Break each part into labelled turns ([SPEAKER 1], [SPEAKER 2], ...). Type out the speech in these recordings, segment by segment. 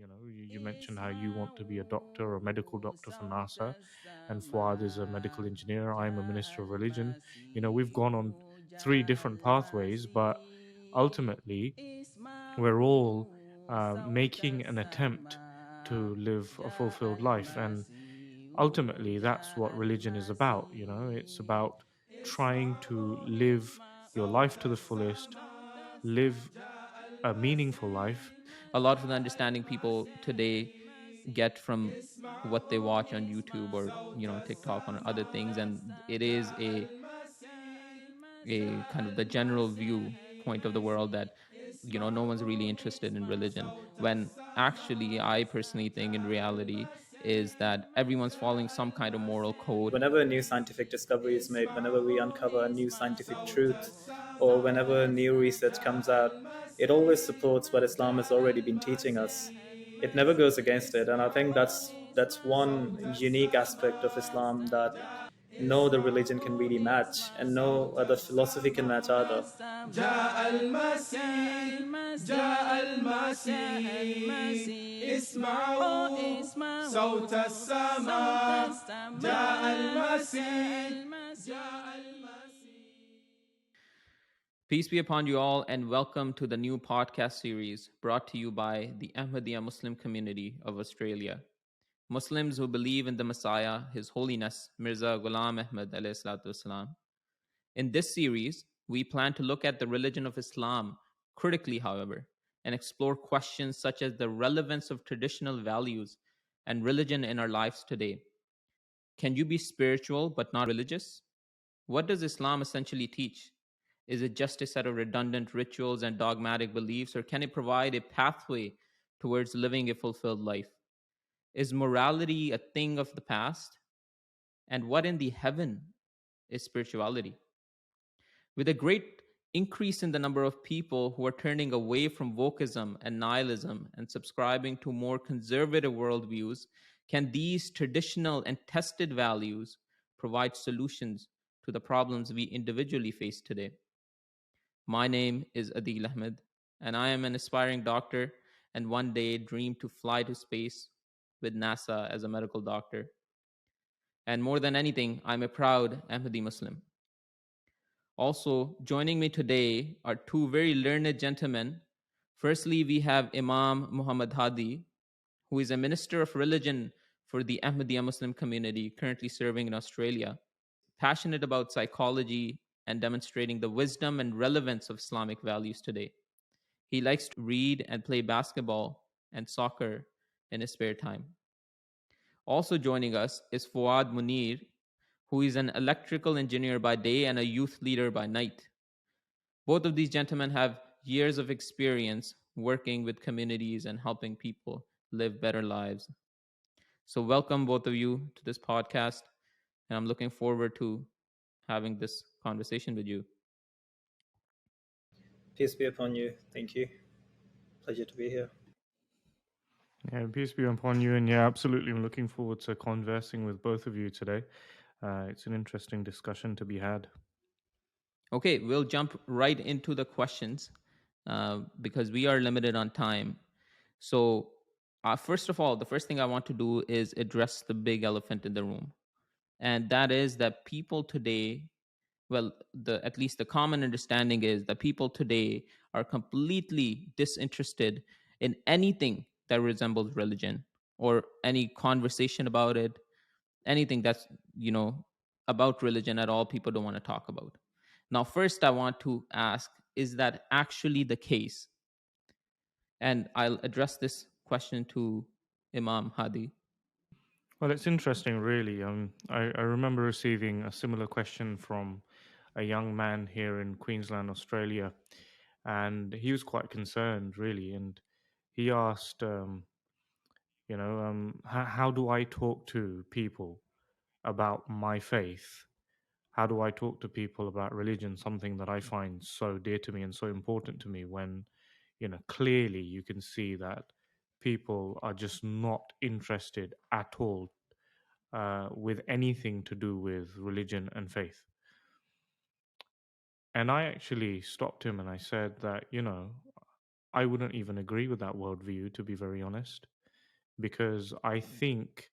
[SPEAKER 1] You mentioned how you want to be a doctor or a medical doctor for NASA, and Fuad is a medical engineer. I'm a minister of religion. We've gone on three different pathways, but ultimately, we're all making an attempt to live a fulfilled life. And ultimately, that's what religion is about. It's about trying to live your life to the fullest, live a meaningful life.
[SPEAKER 2] A lot of the understanding people today get from what they watch on YouTube or TikTok or other things, and it is a kind of the general view point of the world that no one's really interested in religion, when actually I personally think in reality is that everyone's following some kind of moral code.
[SPEAKER 3] Whenever a new scientific discovery is made, whenever we uncover a new scientific truth, or whenever new research comes out, it always supports what Islam has already been teaching us. It never goes against it, and I think that's one unique aspect of Islam that no other religion can really match, and no other philosophy can match either.
[SPEAKER 4] جاء المسيح جاء المسيح اسمعوا صوت السماء جاء المسيح جاء المسيح.
[SPEAKER 2] Peace be upon you all, and welcome to the new podcast series brought to you by the Ahmadiyya Muslim community of Australia. Muslims who believe in the Messiah, His Holiness Mirza Ghulam Ahmad alayhi salatu wasalam. In this series, we plan to look at the religion of Islam critically, however, and explore questions such as the relevance of traditional values and religion in our lives today. Can you be spiritual but not religious? What does Islam essentially teach? Is it just a set of redundant rituals and dogmatic beliefs, or can it provide a pathway towards living a fulfilled life? Is morality a thing of the past? And what in the heaven is spirituality? With a great increase in the number of people who are turning away from wokeism and nihilism and subscribing to more conservative worldviews, can these traditional and tested values provide solutions to the problems we individually face today? My name is Adil Ahmed, and I am an aspiring doctor and one day dream to fly to space with NASA as a medical doctor. And more than anything, I'm a proud Ahmadi Muslim. Also, joining me today are two very learned gentlemen. Firstly, we have Imam Muhammad Hadi, who is a minister of religion for the Ahmadiyya Muslim community currently serving in Australia, passionate about psychology and demonstrating the wisdom and relevance of Islamic values today. He likes to read and play basketball and soccer in his spare time. Also joining us is Fuad Munir, who is an electrical engineer by day and a youth leader by night. Both of these gentlemen have years of experience working with communities and helping people live better lives. So, welcome both of you to this podcast, and I'm looking forward to having this conversation with you.
[SPEAKER 3] Peace be upon you. Thank you. Pleasure to be here.
[SPEAKER 1] Yeah, peace be upon you. And yeah, absolutely. I'm looking forward to conversing with both of you today. It's an interesting discussion to be had.
[SPEAKER 2] Okay, we'll jump right into the questions because we are limited on time. So, first of all, the first thing I want to do is address the big elephant in the room. And that is that people today, well, at least the common understanding is that people today are completely disinterested in anything that resembles religion or any conversation about it, anything that's, about religion at all, people don't want to talk about. Now, first, I want to ask, is that actually the case? And I'll address this question to Imam Hadi.
[SPEAKER 1] Well, it's interesting, really. I remember receiving a similar question from a young man here in Queensland, Australia, and he was quite concerned, really. And he asked, how do I talk to people about my faith? How do I talk to people about religion, something that I find so dear to me and so important to me, when, clearly you can see that people are just not interested at all with anything to do with religion and faith. And I actually stopped him and I said that, I wouldn't even agree with that worldview, to be very honest, because I think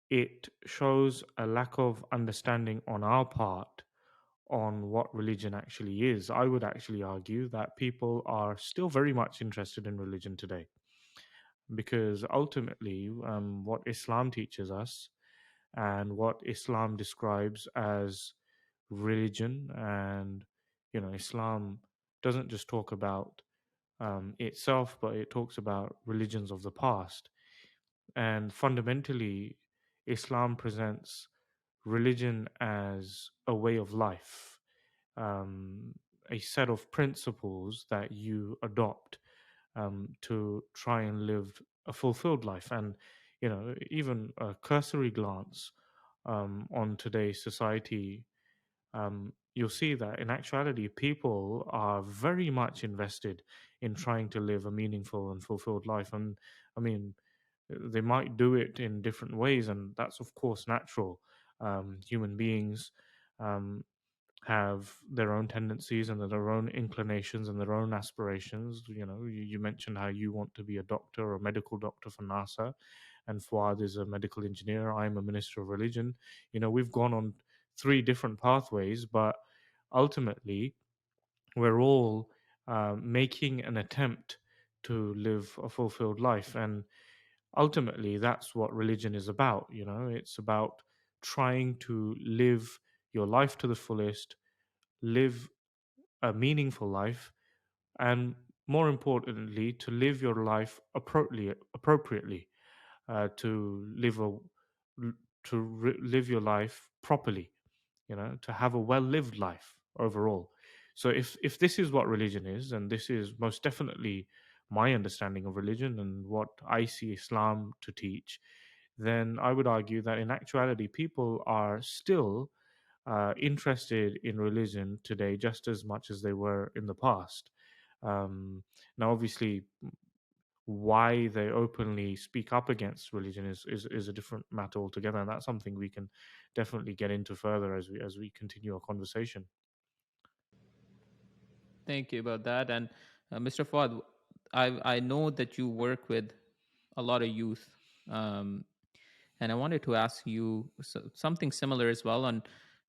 [SPEAKER 1] it shows a lack of understanding on our part on what religion actually is. I would actually argue that people are still very much interested in religion today, because ultimately, what Islam teaches us and what Islam describes as religion, and Islam doesn't just talk about itself, but it talks about religions of the past. And fundamentally, Islam presents religion as a way of life, um, a set of principles that you adopt to try and live a fulfilled life. And even a cursory glance on today's society, you'll see that in actuality, people are very much invested in trying to live a meaningful and fulfilled life. And I mean, they might do it in different ways, and that's of course natural. Human beings um, have their own tendencies and their own inclinations and their own aspirations. You mentioned how you want to be a doctor or a medical doctor for NASA, and Fuad is a medical engineer. I'm a minister of religion. We've gone on three different pathways, but ultimately, we're all making an attempt to live a fulfilled life. And ultimately, that's what religion is about. It's about trying to live your life to the fullest, live a meaningful life, and more importantly, to live your life appropriately, to live your life properly, to have a well lived life overall. So if this is what religion is, and this is most definitely my understanding of religion and what I see Islam to teach, then I would argue that in actuality, people are still interested in religion today just as much as they were in the past. Um, Now, obviously, why they openly speak up against religion is a different matter altogether, and that's something we can definitely get into further as we continue our conversation.
[SPEAKER 2] Thank you about that. And Mr. Fuad, I know that you work with a lot of youth, um, and I wanted to ask you something similar as well on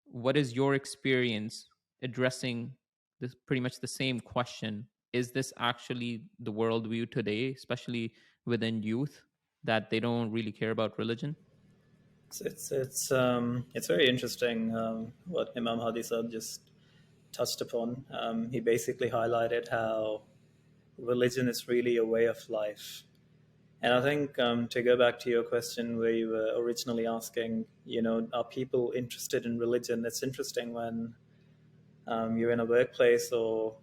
[SPEAKER 2] what is your experience addressing this pretty much the same question. Is this actually the worldview today, especially within youth, that they don't really care about religion?
[SPEAKER 3] It's very interesting what Imam Hadi Sahib just touched upon. He basically highlighted how religion is really a way of life. And I think to go back to your question where you were originally asking, are people interested in religion? It's interesting when you're in a workplace or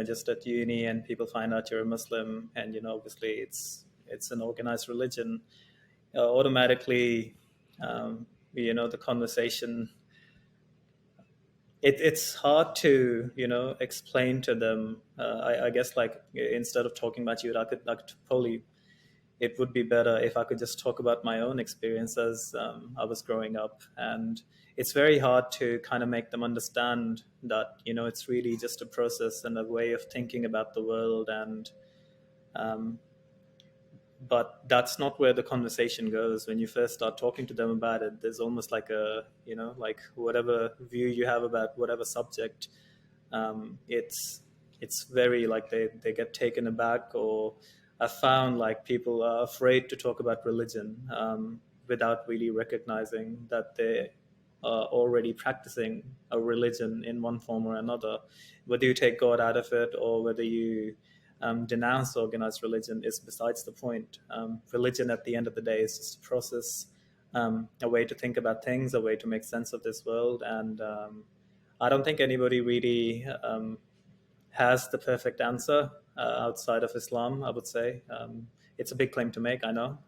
[SPEAKER 3] just at uni and people find out you're a Muslim, and obviously it's an organized religion. Automatically, the conversation, it's hard to explain to them. I guess, like, instead of talking about you, I could probably, it would be better if I could just talk about my own experience as I was growing up. And it's very hard to kind of make them understand that it's really just a process and a way of thinking about the world. And um, but that's not where the conversation goes when you first start talking to them about it. There's almost like a like whatever view you have about whatever subject, it's very like they get taken aback. Or I found like people are afraid to talk about religion without really recognizing that they are already practicing a religion in one form or another. Whether you take God out of it or whether you denounce organized religion is besides the point. Religion at the end of the day is just a process, a way to think about things, a way to make sense of this world. And I don't think anybody really has the perfect answer outside of Islam, I would say. It's a big claim to make, I know,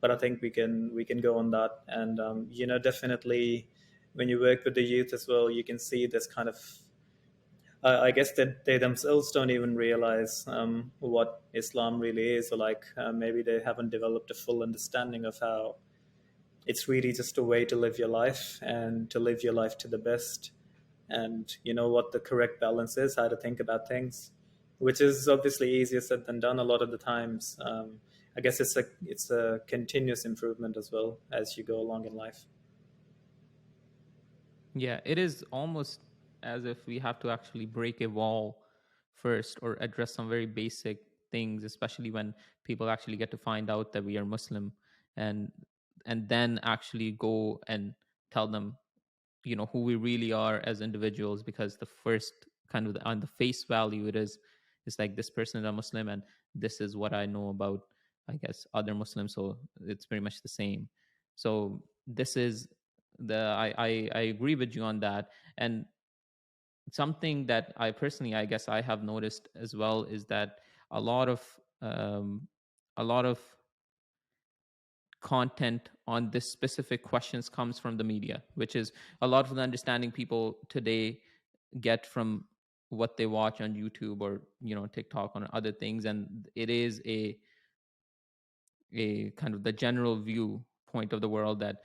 [SPEAKER 3] but I think we can go on that. And definitely, when you work with the youth as well, you can see this kind of. I guess that they themselves don't even realize what Islam really is, or like maybe they haven't developed a full understanding of how it's really just a way to live your life and to live your life to the best, and what the correct balance is, how to think about things. which is obviously easier said than done a lot of the times. I guess it's a continuous improvement as well as you go along in life.
[SPEAKER 2] Yeah, it is almost as if we have to actually break a wall first or address some very basic things, especially when people actually get to find out that we are Muslim, and then actually go and tell them, who we really are as individuals, because the first kind of on the face value, it's like, this person is a Muslim and this is what I know about, I guess, other Muslims, so it's pretty much the same. So this is I agree with you on that. And something that I personally, I guess, I have noticed as well is that a lot of um, a lot of content on this specific questions comes from the media, which is a lot of the understanding people today get from what they watch on YouTube or TikTok or other things. And it is a kind of the general view point of the world that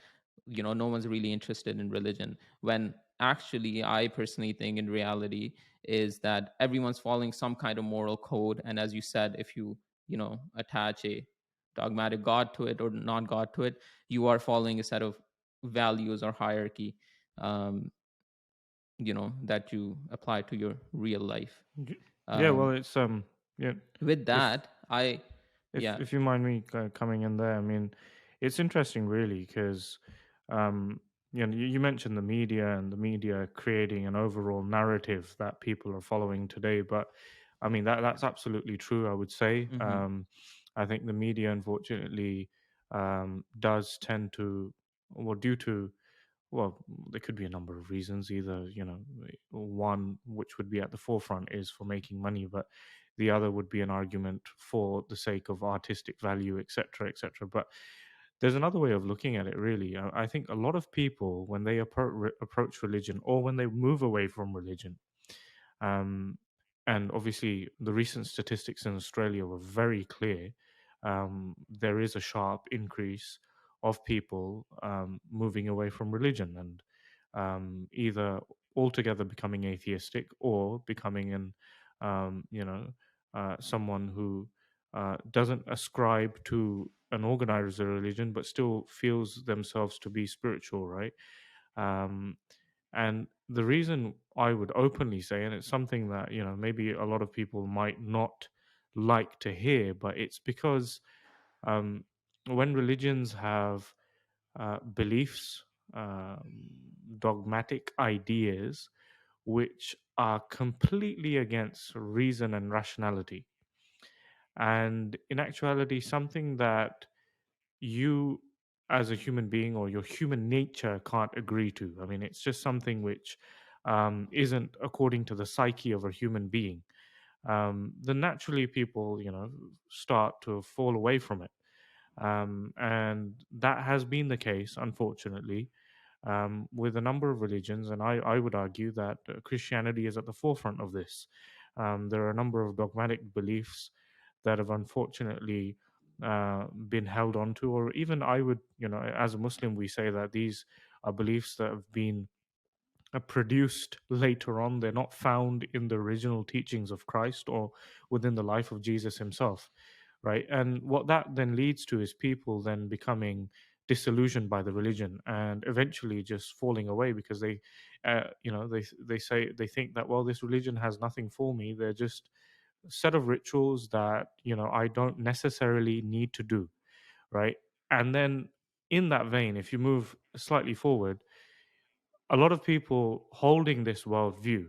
[SPEAKER 2] no one's really interested in religion, when actually I personally think in reality is that everyone's following some kind of moral code. And as you said, if you attach a dogmatic god to it or non-god to it, you are following a set of values or hierarchy, um, that you apply to your real life.
[SPEAKER 1] Yeah, well,
[SPEAKER 2] um,
[SPEAKER 1] it's yeah.
[SPEAKER 2] with
[SPEAKER 1] If
[SPEAKER 2] that, I
[SPEAKER 1] if
[SPEAKER 2] yeah.
[SPEAKER 1] if you mind me coming in there, I mean, it's interesting really because, um, you mentioned the media and the media creating an overall narrative that people are following today, but I mean that's absolutely true. I would say,
[SPEAKER 2] Hmm.
[SPEAKER 1] I think the media, unfortunately, does tend to, well, due to, well, there could be a number of reasons. Either, one which would be at the forefront is for making money, but the other would be an argument for the sake of artistic value, etc., etc. But there's another way of looking at it, really. I think a lot of people, when they approach religion or when they move away from religion, um, and obviously, the recent statistics in Australia were very clear. There is a sharp increase of people moving away from religion and either altogether becoming atheistic or becoming someone who doesn't ascribe to an organized religion but still feels themselves to be spiritual, right? Um, and the reason I would openly say, and it's something that, maybe a lot of people might not like to hear, but it's because um, when religions have beliefs, dogmatic ideas, which are completely against reason and rationality, and in actuality, something that you as a human being or your human nature can't agree to. I mean, it's just something which isn't according to the psyche of a human being. Then naturally people, start to fall away from it. And that has been the case, unfortunately, with a number of religions. And I would argue that Christianity is at the forefront of this. There are a number of dogmatic beliefs that have unfortunately been held onto, or even I would, as a Muslim, we say that these are beliefs that have been produced later on. They're not found in the original teachings of Christ or within the life of Jesus himself, right? And what that then leads to is people then becoming disillusioned by the religion and eventually just falling away because they say they think that, well, this religion has nothing for me. They're just a set of rituals that I don't necessarily need to do, right? And then in that vein, if you move slightly forward, a lot of people holding this worldview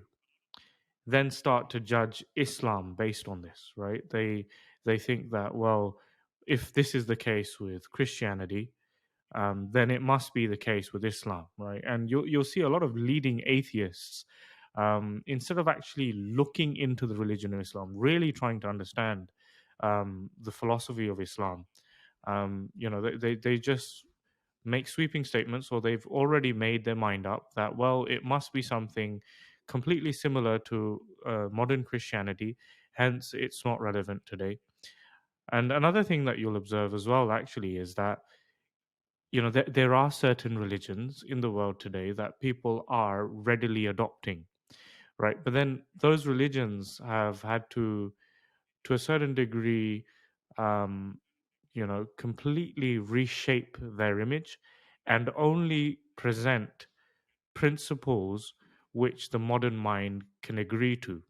[SPEAKER 1] then start to judge Islam based on this, right? They think that, well, if this is the case with Christianity, then it must be the case with Islam, right? And you'll see a lot of leading atheists, instead of actually looking into the religion of Islam, really trying to understand the philosophy of Islam. They just make sweeping statements, or they've already made their mind up that, well, it must be something completely similar to modern Christianity, hence it's not relevant today. And another thing that you'll observe as well, actually, is that there are certain religions in the world today that people are readily adopting, right? But then those religions have had to to a certain degree, um, completely reshape their image and only present principles which the modern mind can agree to.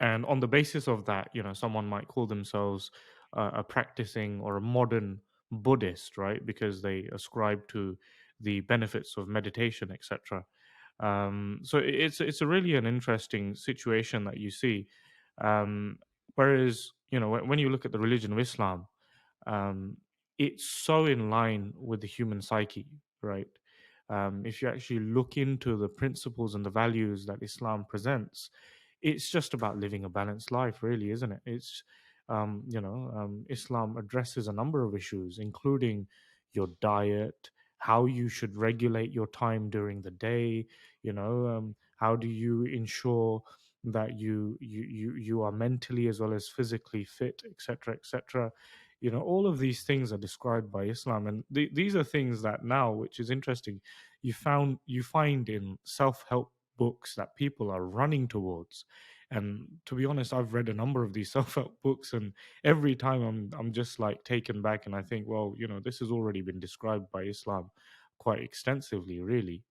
[SPEAKER 1] And on the basis of that, someone might call themselves a practicing or a modern Buddhist, right? Because they ascribe to the benefits of meditation, etc. So it's a really an interesting situation that you see. um, Whereas, when you look at the religion of Islam, um, it's so in line with the human psyche, right? If you actually look into the principles and the values that Islam presents, it's just about living a balanced life, really, isn't it? Islam addresses a number of issues, including your diet, how you should regulate your time during the day. How do you ensure that you are mentally as well as physically fit, etc., etc. All of these things are described by Islam, and these are things that now, which is interesting, you find in self-help books that people are running towards. And to be honest, I've read a number of these self-help books, and every time I'm just like taken back, and I think, well, this has already been described by Islam quite extensively, really.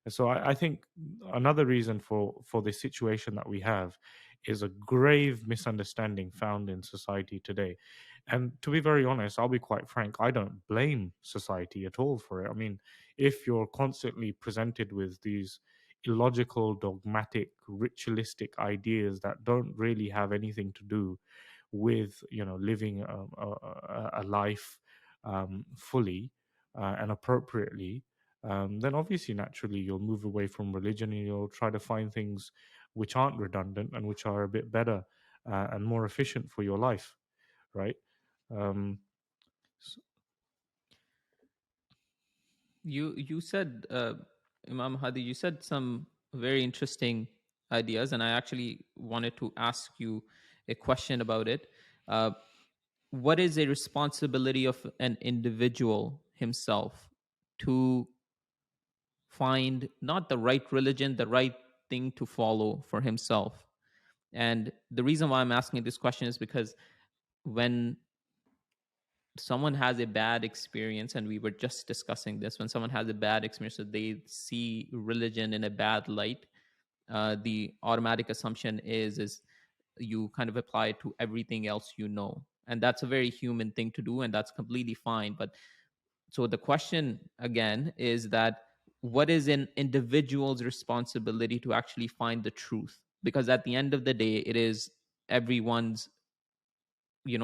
[SPEAKER 1] And so I think another reason for the situation that we have is a grave misunderstanding found in society today. And to be very honest, I'll be quite frank, I don't blame society at all for it. I mean, if you're constantly presented with these illogical, dogmatic, ritualistic ideas that don't really have anything to do with, living a life fully and appropriately, then obviously, naturally, you'll move away from religion and you'll try to find things which aren't redundant and which are a bit better and more efficient for your life, right? Um, s-
[SPEAKER 2] You said, Imam Hadi, you said some very interesting ideas, and I actually wanted to ask you a question about it. Uh, what is a responsibility of an individual himself to find not the right religion, the right thing to follow for himself? And the reason why I'm asking this question is because when someone has a bad experience, and we were just discussing this, when someone has a bad experience, so they see religion in a bad light, the automatic assumption is you kind of apply it to everything else, and that's a very human thing to do, and that's completely fine. But so the question again is that what is an individual's responsibility to actually find the truth? Because at the end of the day, it is everyone's,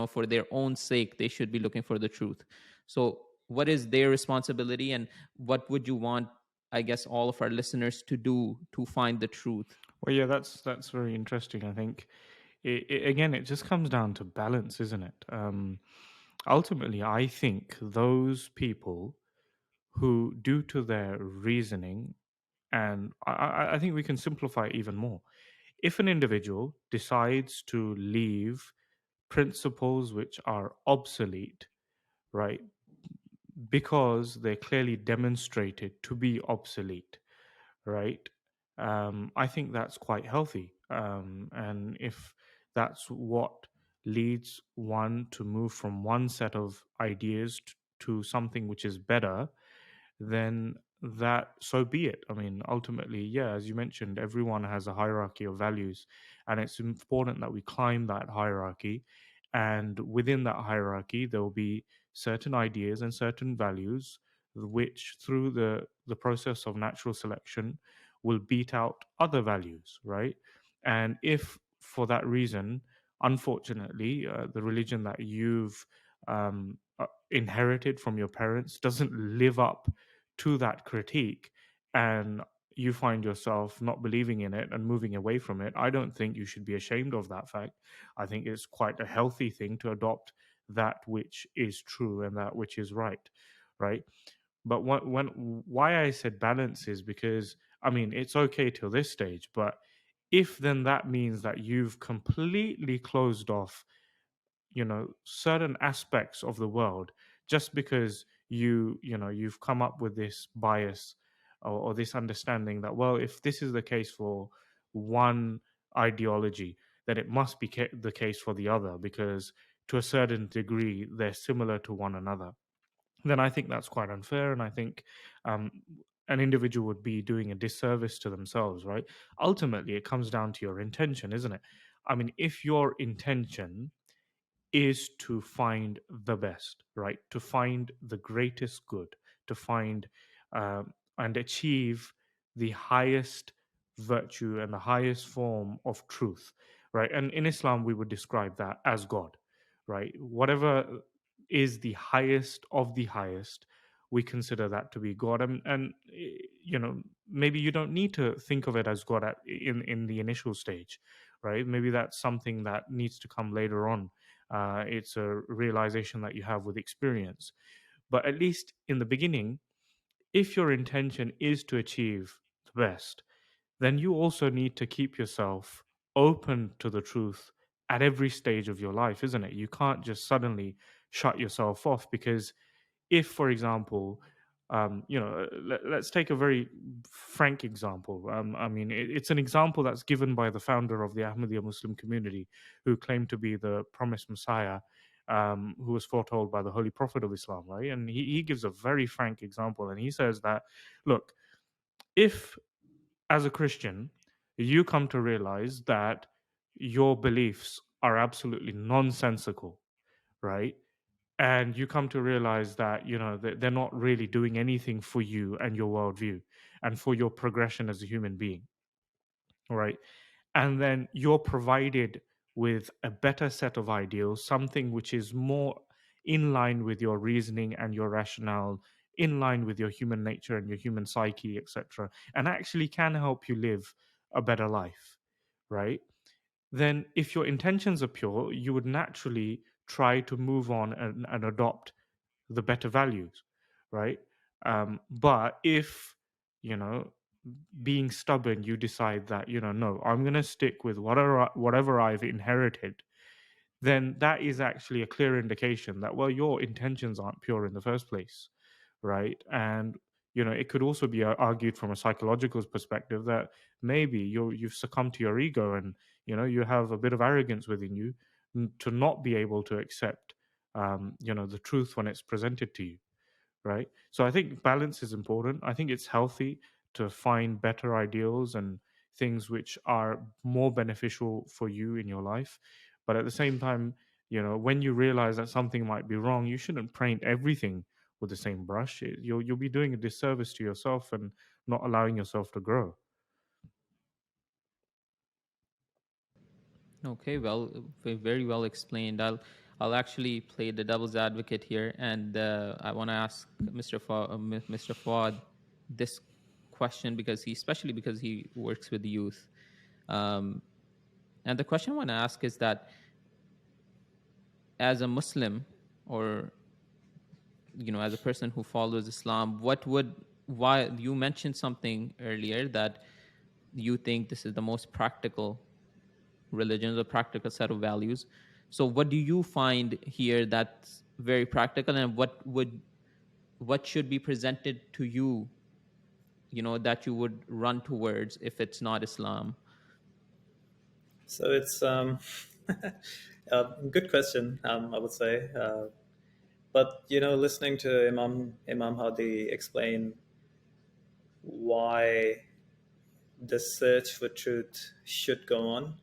[SPEAKER 2] for their own sake, they should be looking for the truth. So what is their responsibility, and what would you want, I guess, all of our listeners to do to find the truth?
[SPEAKER 1] well, yeah, that's very interesting. I think again, it just comes down to balance, isn't it? Ultimately, I think those people who, due to their reasoning, and I think we can simplify it even more. If an individual decides to leave principles which are obsolete, right, because they're clearly demonstrated to be obsolete, right? I think that's quite healthy. And if that's what leads one to move from one set of ideas to something which is better, then that so be it. I mean, ultimately, yeah, as you mentioned, everyone has a hierarchy of values, and it's important that we climb that hierarchy. And within that hierarchy, there will be certain ideas and certain values which, through the process of natural selection, will beat out other values, right? And if for that reason, unfortunately, the religion that you've inherited from your parents doesn't live up to that critique, and you find yourself not believing in it and moving away from it, I don't think you should be ashamed of that fact. I think it's quite a healthy thing to adopt that which is true and that which is right, right? But why I said balance is because, I mean, it's okay till this stage, but if then that means that you've completely closed off, certain aspects of the world, just because you've come up with this bias, or this understanding that, well, if this is the case for one ideology, then it must be the case for the other, because to a certain degree they're similar to one another. Then I think that's quite unfair, and I think um, an individual would be doing a disservice to themselves, right? Ultimately, it comes down to your intention, isn't it? I mean, if your intention is to find the best, right? To find the greatest good, to find and achieve the highest virtue and the highest form of truth, right? And in Islam, we would describe that as God, right? Whatever is the highest of the highest, we consider that to be God. Maybe you don't need to think of it as God in the initial stage, right? Maybe that's something that needs to come later on. It's a realization that you have with experience. But at least in the beginning, if your intention is to achieve the best, then you also need to keep yourself open to the truth at every stage of your life, isn't it? You can't just suddenly shut yourself off, because if, for example, let's take a very frank example. I mean, it's an example that's given by the founder of the Ahmadiyya Muslim community, who claimed to be the promised Messiah, who was foretold by the Holy Prophet of Islam, right? And he gives a very frank example, and he says that, look, if as a Christian you come to realize that your beliefs are absolutely nonsensical, right? And you come to realize that they're not really doing anything for you and your worldview and for your progression as a human being, right? And then you're provided with a better set of ideals, something which is more in line with your reasoning and your rationale, in line with your human nature and your human psyche, etc., and actually can help you live a better life, right? Then if your intentions are pure, you would naturally try to move on and adopt the better values, right? But if, you know, being stubborn, you decide that, no, I'm going to stick with whatever I've inherited, then that is actually a clear indication that, well, your intentions aren't pure in the first place, right? And it could also be argued from a psychological perspective that maybe you've succumbed to your ego, and you have a bit of arrogance within you, to not be able to accept the truth when it's presented to you, right? So I think balance is important. I think it's healthy to find better ideals and things which are more beneficial for you in your life. But at the same time, when you realize that something might be wrong, you shouldn't paint everything with the same brush. You'll be doing a disservice to yourself and not allowing yourself to grow.
[SPEAKER 2] Okay, well, very well explained. I'll actually play the devil's advocate here, and I want to ask Mr. Fawad this question, because especially because he works with youth. Um, and the question I want to ask is that, as a Muslim, or as a person who follows Islam, why you mentioned something earlier that you think this is the most practical religions, a practical set of values. So what do you find here that's very practical, and what should be presented to you, that you would run towards if it's not Islam?
[SPEAKER 3] So it's a good question, I would say. But listening to Imam Hadi explain why the search for truth should go on,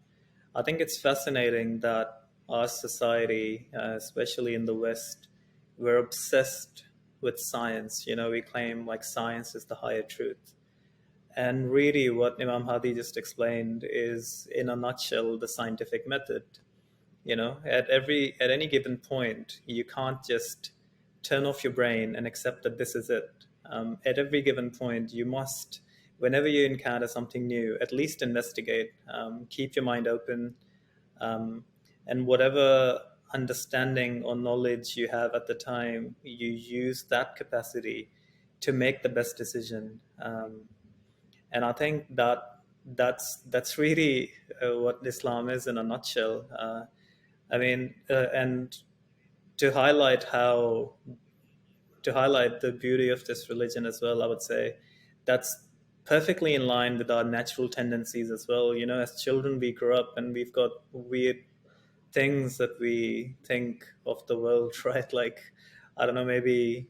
[SPEAKER 3] I think it's fascinating that our society, especially in the West, we're obsessed with science. We claim like science is the higher truth. And really, what Imam Hadi just explained is, in a nutshell, the scientific method. At any given point, you can't just turn off your brain and accept that this is it. At every given point, you must, whenever you encounter something new, at least investigate, keep your mind open, um, and whatever understanding or knowledge you have at the time, you use that capacity to make the best decision. And I think that's really what Islam is in a nutshell. And to highlight the beauty of this religion as well, I would say that's perfectly in line with our natural tendencies as well. As children, we grow up and we've got weird things that we think of the world, right? Like, I don't know, maybe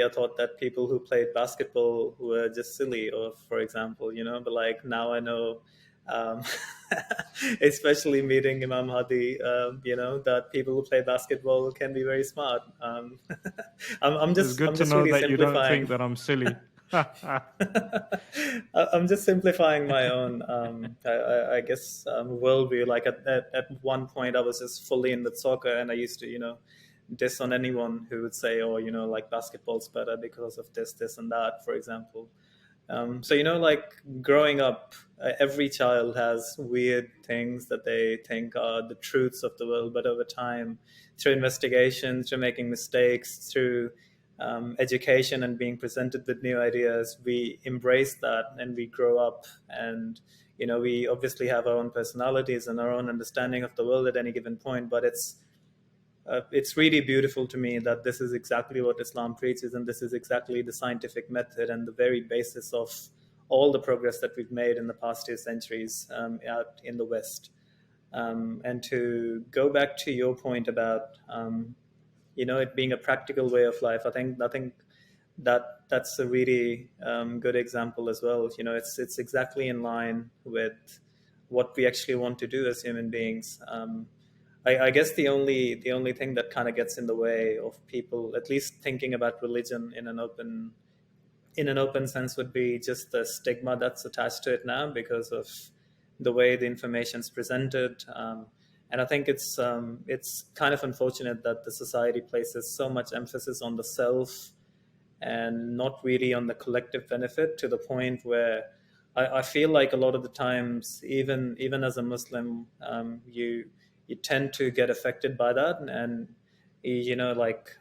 [SPEAKER 3] I thought that people who played basketball were just silly, or for example, but like now I know, um, especially meeting Imam Hadi, that people who play basketball can be very smart. I'm
[SPEAKER 1] It's
[SPEAKER 3] just
[SPEAKER 1] good
[SPEAKER 3] I'm
[SPEAKER 1] to
[SPEAKER 3] just
[SPEAKER 1] know
[SPEAKER 3] really
[SPEAKER 1] that you don't think
[SPEAKER 3] simplifying.
[SPEAKER 1] that I'm silly.
[SPEAKER 3] I'm just simplifying my own, I guess, worldview. Like at one point, I was just fully in with soccer, and I used to, diss on anyone who would say, "Oh, like basketball's better because of this, and that," for example. So like growing up, every child has weird things that they think are the truths of the world, but over time, through investigation, through making mistakes, through education and being presented with new ideas, we embrace that and we grow up. And we obviously have our own personalities and our own understanding of the world at any given point, but it's really beautiful to me that this is exactly what Islam preaches, and this is exactly the scientific method and the very basis of all the progress that we've made in the past 2 centuries out in the West. And to go back to your point about it being a practical way of life, I think that's a really good example as well. It's exactly in line with what we actually want to do as human beings. I guess the only thing that kind of gets in the way of people at least thinking about religion in an open sense would be just the stigma that's attached to it now because of the way the information is presented. And I think it's kind of unfortunate that the society places so much emphasis on the self and not really on the collective benefit, to the point where I feel like a lot of the times, even as a Muslim, you tend to get affected by that. And like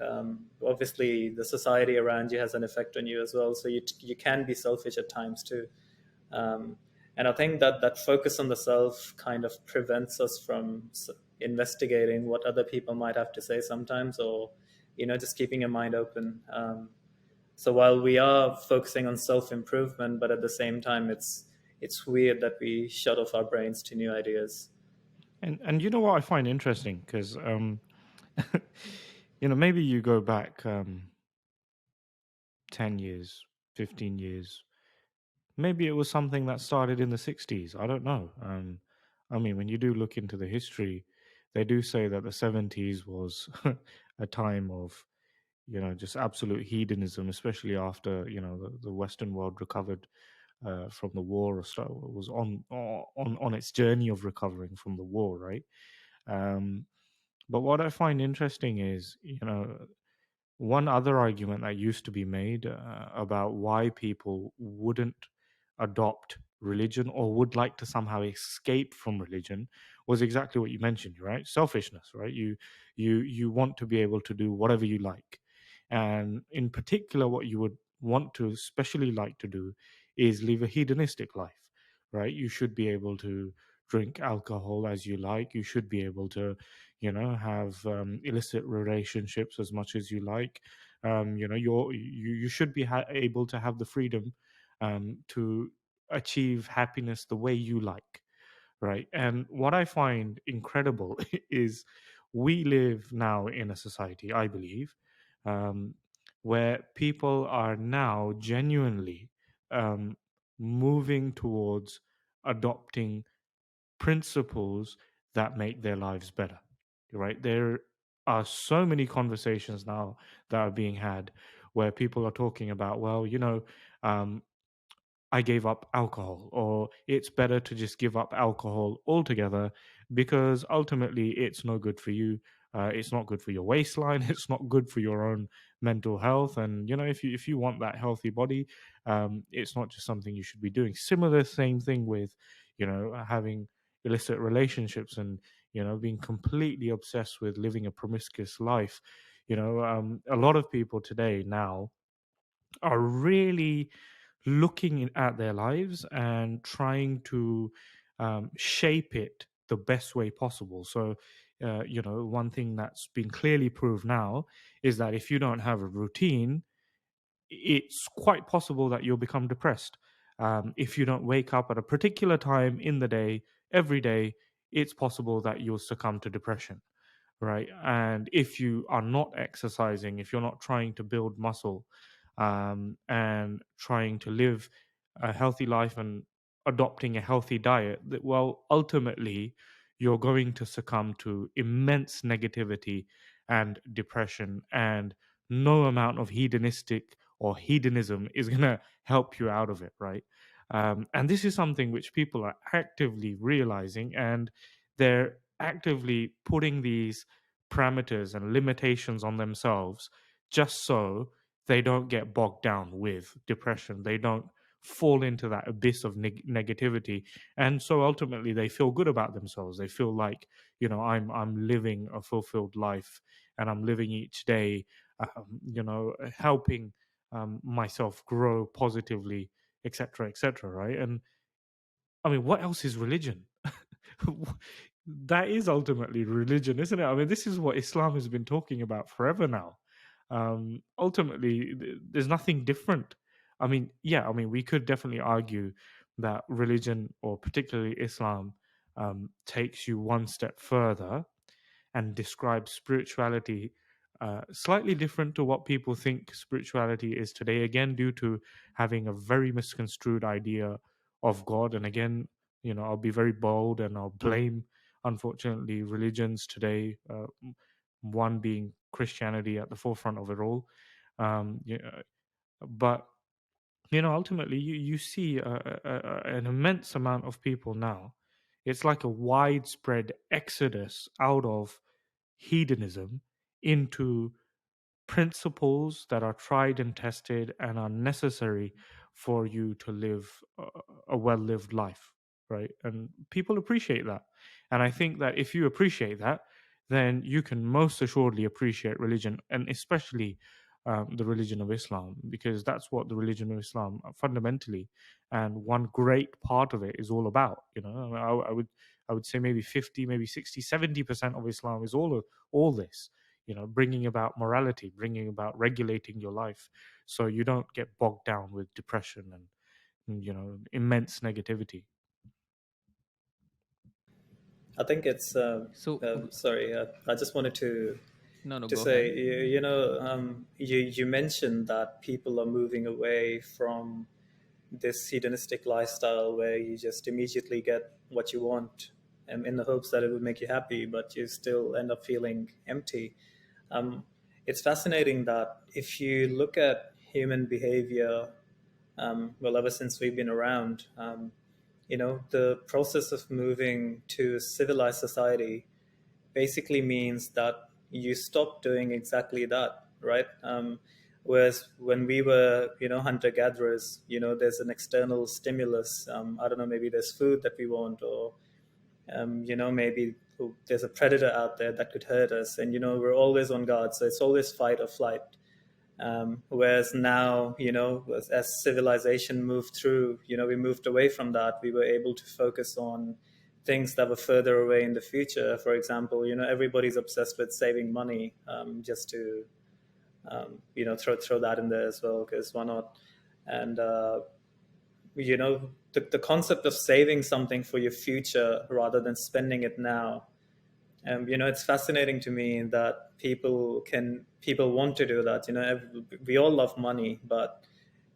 [SPEAKER 3] obviously the society around you has an effect on you as well, so you can be selfish at times too. um, and I think that focus on the self kind of prevents us from investigating what other people might have to say sometimes, or just keeping your mind open. So while we are focusing on self improvement, but at the same time, it's weird that we shut off our brains to new ideas.
[SPEAKER 1] And you know what I find interesting, because maybe you go back 10 years, 15 years, maybe it was something that started in the 60s. I don't know. I mean, when you do look into the history, they do say that the 70s was a time of, just absolute hedonism, especially after, the Western world recovered from the war, or was on its journey of recovering from the war, right? Um, but what I find interesting is, one other argument that used to be made about why people wouldn't adopt religion or would like to somehow escape from religion was exactly what you mentioned, right? Selfishness, right? You want to be able to do whatever you like, and in particular, what you would want to especially like to do is live a hedonistic life, right? You should be able to drink alcohol as you like. You should be able to have illicit relationships as much as you like. You should be able to have the freedom to achieve happiness the way you like, right? And what I find incredible is we live now in a society, I believe, um, where people are now genuinely um, moving towards adopting principles that make their lives better, right? There are so many conversations now that are being had where people are talking about, well, um, I gave up alcohol, or it's better to just give up alcohol altogether because ultimately it's no good for you. It's not good for your waistline. It's not good for your own mental health. And if you want that healthy body, it's not just something you should be doing. Similar, same thing with having illicit relationships and being completely obsessed with living a promiscuous life. A lot of people today now are really looking at their lives and trying to shape it the best way possible. So, one thing that's been clearly proved now is that if you don't have a routine, it's quite possible that you'll become depressed. If you don't wake up at a particular time in the day, every day, it's possible that you'll succumb to depression, right? And if you are not exercising, if you're not trying to build muscle, and trying to live a healthy life and adopting a healthy diet, that, well, ultimately, you're going to succumb to immense negativity and depression, and no amount of hedonistic or hedonism is going to help you out of it, right? And this is something which people are actively realizing, and they're actively putting these parameters and limitations on themselves just so they don't get bogged down with depression. They don't fall into that abyss of negativity, and so ultimately they feel good about themselves. They feel like, I'm living a fulfilled life, and I'm living each day, helping myself grow positively, etc., etc., right? And I mean, what else is religion? That is ultimately religion, isn't it? I mean, this is what Islam has been talking about forever now. Ultimately, there's nothing different. I mean, yeah, I mean, we could definitely argue that religion, or particularly Islam, takes you one step further and describes spirituality slightly different to what people think spirituality is today, again, due to having a very misconstrued idea of God. And again, I'll be very bold and I'll blame, unfortunately, religions today, one being Christianity at the forefront of it all. But ultimately, you see an immense amount of people now. It's like a widespread exodus out of hedonism into principles that are tried and tested and are necessary for you to live a well-lived life, right? And people appreciate that. And I think that if you appreciate that, then you can most assuredly appreciate religion, and especially the religion of Islam, because that's what the religion of Islam fundamentally, and one great part of it, is all about. I mean, I would say maybe 50, maybe 60, 70% of Islam is all this, bringing about morality, bringing about regulating your life, so you don't get bogged down with depression and immense negativity.
[SPEAKER 3] I think it's
[SPEAKER 2] So,
[SPEAKER 3] sorry. I just wanted
[SPEAKER 2] no, no,
[SPEAKER 3] to
[SPEAKER 2] go
[SPEAKER 3] say,
[SPEAKER 2] ahead.
[SPEAKER 3] you mentioned that people are moving away from this hedonistic lifestyle where you just immediately get what you want, in the hopes that it would make you happy, but you still end up feeling empty. Um, it's fascinating that if you look at human behavior, well, ever since we've been around, the process of moving to a civilized society basically means that you stop doing exactly that, right? Whereas when we were, hunter gatherers, there's an external stimulus. I don't know, maybe there's food that we want, or maybe there's a predator out there that could hurt us, and we're always on guard. So it's always fight or flight. Whereas now, as civilization moved through, we moved away from that. We were able to focus on things that were further away in the future. For example, everybody's obsessed with saving money, just to, throw that in there as well, because why not? And, the concept of saving something for your future rather than spending it now, it's fascinating to me that people want to do that. We all love money, but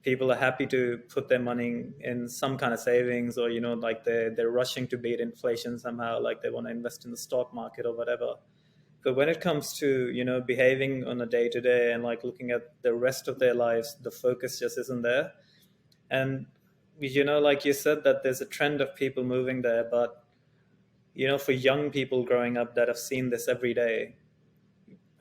[SPEAKER 3] people are happy to put their money in some kind of savings, or like they're rushing to beat inflation somehow, like they want to invest in the stock market or whatever. But when it comes to behaving on a day to day and like looking at the rest of their lives, the focus just isn't there. And like you said, that there's a trend of people moving there, but for young people growing up that have seen this every day,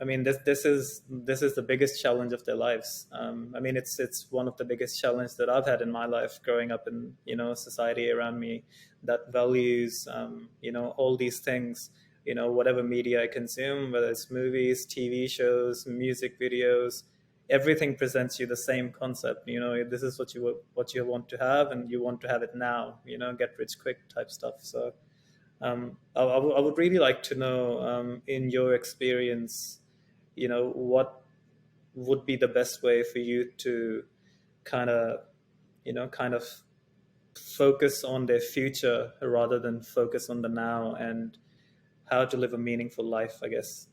[SPEAKER 3] I mean, this is the biggest challenge of their lives. I mean, it's one of the biggest challenges that I've had in my life, growing up in society around me that values all these things. Whatever media I consume, whether it's movies, TV shows, music videos, everything presents you the same concept. This is what you want to have, and you want to have it now. Get rich quick type stuff. So I would really like to know, in your experience, what would be the best way for you to kind of, kind of focus on their future rather than focus on the now and how to live a meaningful life, I guess.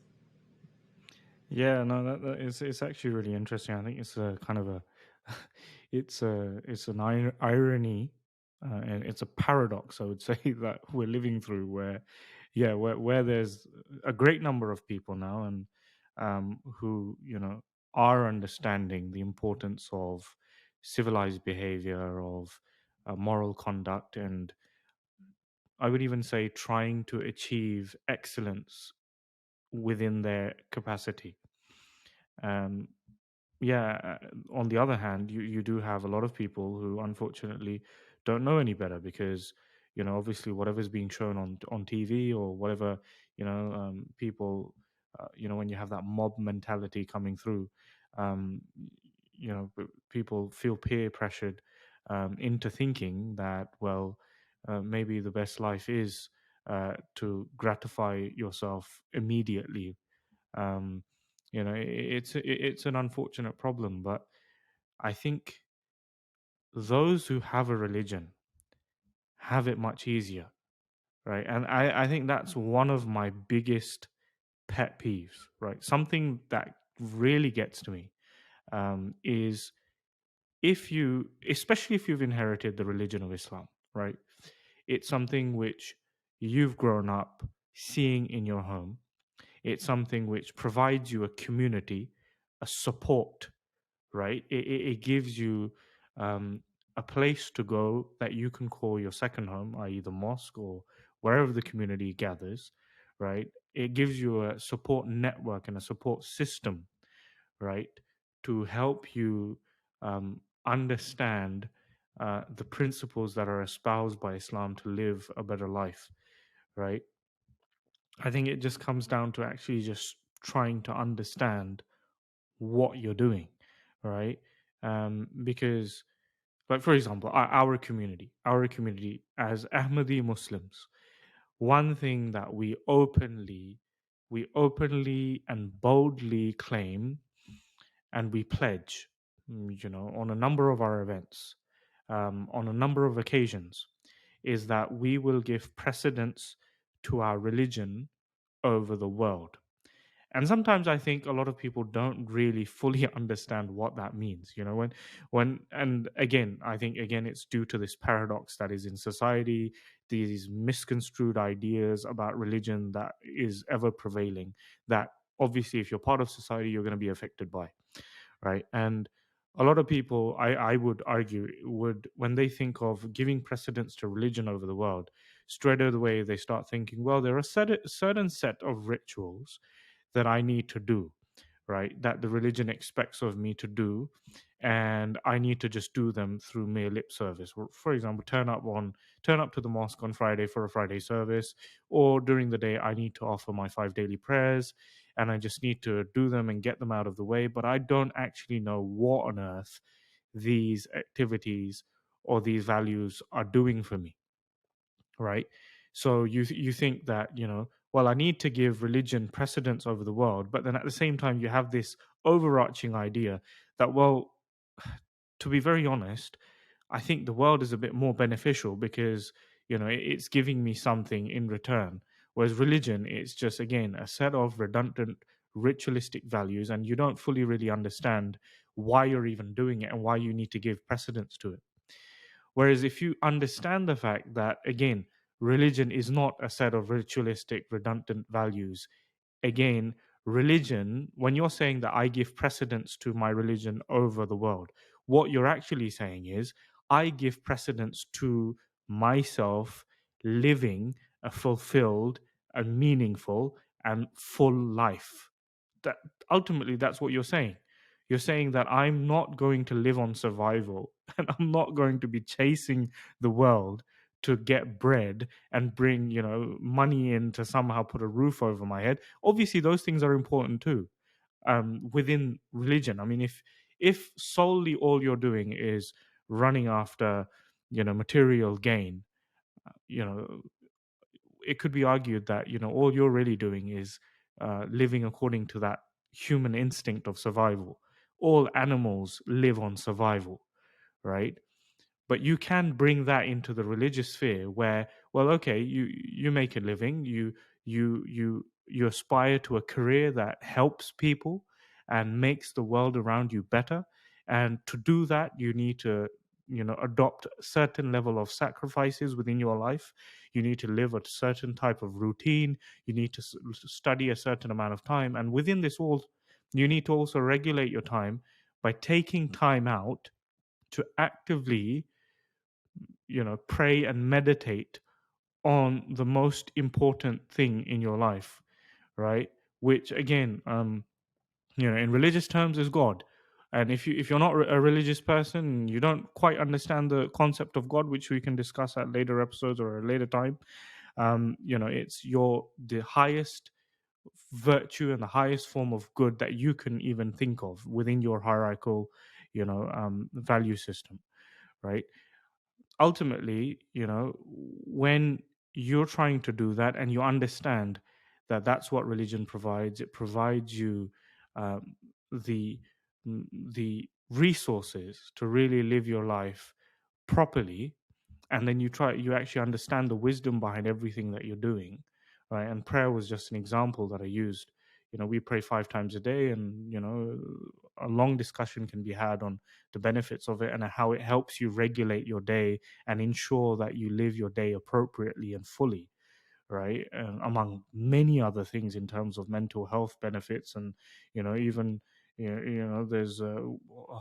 [SPEAKER 1] Yeah, no, that is, it's actually really interesting. I think it's a kind of a it's an irony, and it's a paradox, I would say, that we're living through, where yeah, where there's a great number of people now, and who, are understanding the importance of civilized behavior, of moral conduct, and I would even say trying to achieve excellence within their capacity. Um, yeah, on the other hand, you do have a lot of people who unfortunately don't know any better, because obviously whatever's being shown on TV, or whatever, people, when you have that mob mentality coming through, um, people feel peer pressured into thinking that, well, maybe the best life is to gratify yourself immediately. um, it's an unfortunate problem, but I think those who have a religion have it much easier, right? And I think that's one of my biggest pet peeves, right? Something that really gets to me, is, if you, especially if you've inherited the religion of Islam, right? It's something which you've grown up seeing in your home. It's something which provides you a community, a support, right? It gives you um, a place to go that you can call your second home, i.e., the mosque or wherever the community gathers, right? It gives you a support network and a support system, right, to help you understand the principles that are espoused by Islam to live a better life, right? I think it just comes down to actually just trying to understand what you're doing, right? Because, like, for example, our community as Ahmadi Muslims, one thing that we openly and boldly claim, and we pledge, on a number of our events, on a number of occasions, is that we will give precedence to our religion over the world. And sometimes I think a lot of people don't really fully understand what that means, and again, I think, again, it's due to this paradox that is in society, these misconstrued ideas about religion that is ever prevailing, that obviously if you're part of society, you're going to be affected by, right? And a lot of people, I would argue, would, when they think of giving precedence to religion over the world, straight away they start thinking, well, there are certain set of rituals that I need to do, right? That the religion expects of me to do, and I need to just do them through mere lip service. For example, turn up to the mosque on Friday for a Friday service, or during the day I need to offer my 5 daily prayers, and I just need to do them and get them out of the way. But I don't actually know what on earth these activities or these values are doing for me, right? So you think that, well, I need to give religion precedence over the world, but then at the same time you have this overarching idea that, well, to be very honest, I think the world is a bit more beneficial because, it's giving me something in return. Whereas religion, it's just, again, a set of redundant ritualistic values, and you don't fully really understand why you're even doing it and why you need to give precedence to it. Whereas if you understand the fact that, again, religion is not a set of ritualistic, redundant values, again, religion, when you're saying that I give precedence to my religion over the world, what you're actually saying is I give precedence to myself living a fulfilled and meaningful and full life. That ultimately, that's what you're saying. You're saying that I'm not going to live on survival and I'm not going to be chasing the world to get bread and bring, money in to somehow put a roof over my head. Obviously those things are important too, within religion. I mean, if solely all you're doing is running after, material gain, you know it could be argued that, all you're really doing is living according to that human instinct of survival. All animals live on survival, right? But you can bring that into the religious sphere where, well, okay, you make a living, you aspire to a career that helps people and makes the world around you better. And to do that, you need to, adopt a certain level of sacrifices within your life. You need to live a certain type of routine. You need to study a certain amount of time, and within this all, you need to also regulate your time by taking time out to actively, pray and meditate on the most important thing in your life, right? Which again, in religious terms is God. And if you're not a religious person, you don't quite understand the concept of God, which we can discuss at later episodes or a later time. It's the highest virtue and the highest form of good that you can even think of within your hierarchical, value system, right? Ultimately, when you're trying to do that and you understand that that's what religion provides, it provides you um, the the resources to really live your life properly, and then you actually understand the wisdom behind everything that you're doing, right? And prayer was just an example that I used. We pray 5 times a day, and a long discussion can be had on the benefits of it and how it helps you regulate your day and ensure that you live your day appropriately and fully, right? Among many other things in terms of mental health benefits. And even there's a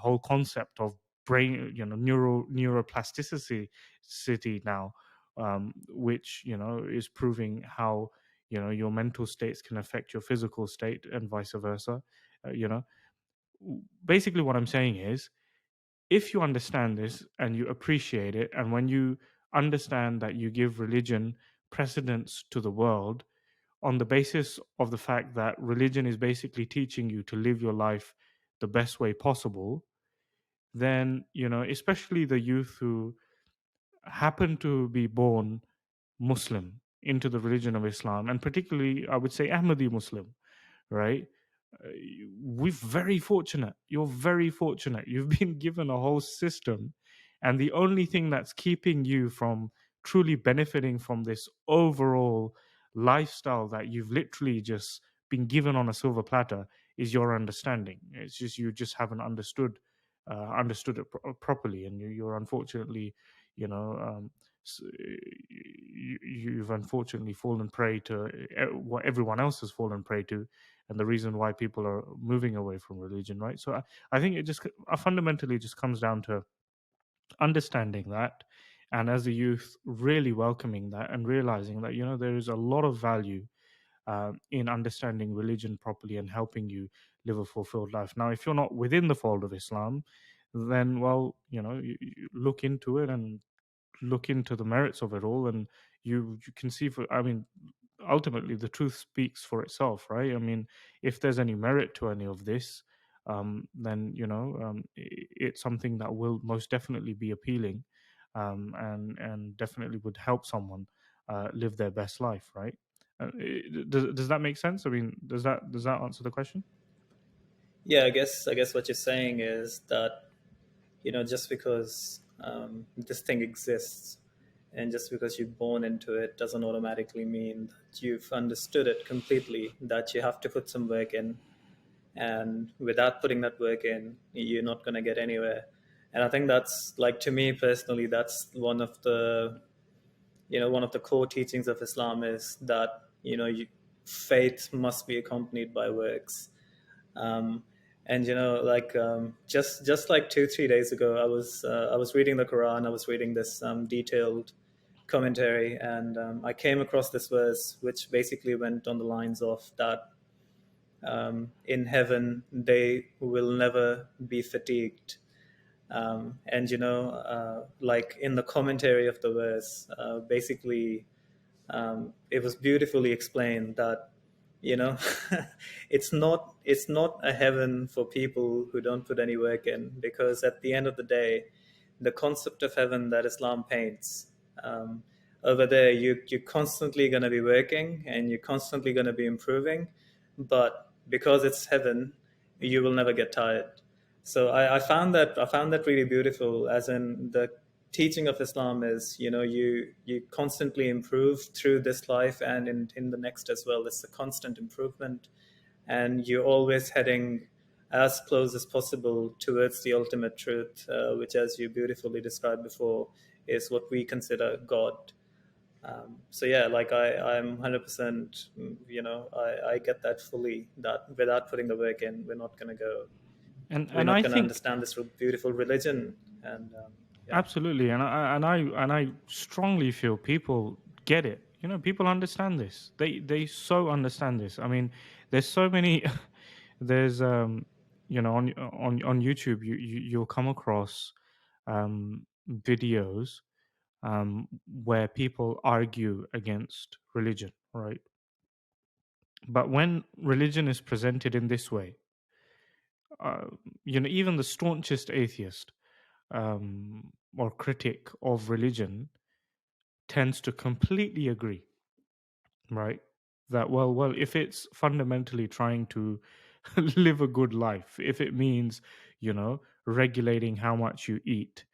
[SPEAKER 1] whole concept of brain, neuroplasticity city now, which is proving how your mental states can affect your physical state and vice versa. Basically what I'm saying is, if you understand this and you appreciate it, and when you understand that you give religion precedence to the world on the basis of the fact that religion is basically teaching you to live your life the best way possible, then, especially the youth who happen to be born Muslim into the religion of Islam, and particularly, I would say, Ahmadi Muslim, right? Uh, we're very fortunate. You're very fortunate. You've been given a whole system, and the only thing that's keeping you from truly benefiting from this overall lifestyle that you've literally just been given on a silver platter is your understanding. It's just you just haven't understood it properly, and you're unfortunately, you know, you've unfortunately fallen prey to what everyone else has fallen prey to, and the reason why people are moving away from religion, right? So I think it just fundamentally just comes down to understanding that, and as a youth really welcoming that and realizing that there is a lot of value in understanding religion properly and helping you live a fulfilled life. Now, if you're not within the fold of Islam, then, well, you look into it and look into the merits of it all, and you can see, for I mean, ultimately the truth speaks for itself, right? I mean, if there's any merit to any of this, then it's something that will most definitely be appealing, and definitely would help someone live their best life, right? Does that make sense? I mean, does that answer the question?
[SPEAKER 3] Yeah, I guess what you're saying is that, just because this thing exists, and just because you're born into it, doesn't automatically mean that you've understood it completely, that you have to put some work in, and without putting that work in, you're not going to get anywhere. And I think that's, like, to me personally, that's one of the core teachings of Islam, is that faith must be accompanied by works. um, and like, just like 2-3 days ago, I was reading the Quran. I was reading this detailed commentary, and I came across this verse which basically went on the lines of that, in heaven they will never be fatigued. And like, in the commentary of the verse, basically, it was beautifully explained that, you know it's not a heaven for people who don't put any work in, because at the end of the day, the concept of heaven that Islam paints, um, over there, you're constantly going to be working, and you're constantly going to be improving, but because it's heaven, you will never get tired. So I found that really beautiful, as in, teaching of Islam is, you constantly improve through this life and in the next as well. It's a constant improvement, and you're always heading as close as possible towards the ultimate truth, which, as you beautifully described before, is what we consider God. So yeah, like I'm 100%, I get that fully, that without putting the work in, we're
[SPEAKER 1] And
[SPEAKER 3] not
[SPEAKER 1] I
[SPEAKER 3] going to
[SPEAKER 1] think
[SPEAKER 3] understand this beautiful religion. And yeah.
[SPEAKER 1] absolutely, and I strongly feel people get it. People understand this. They so understand this. I mean, there's so many. There's on YouTube you'll come across videos where people argue against religion, right? But when religion is presented in this way, uh, even the staunchest atheist or critic of religion tends to completely agree, right? That well, if it's fundamentally trying to live a good life, if it means, regulating how much you eat,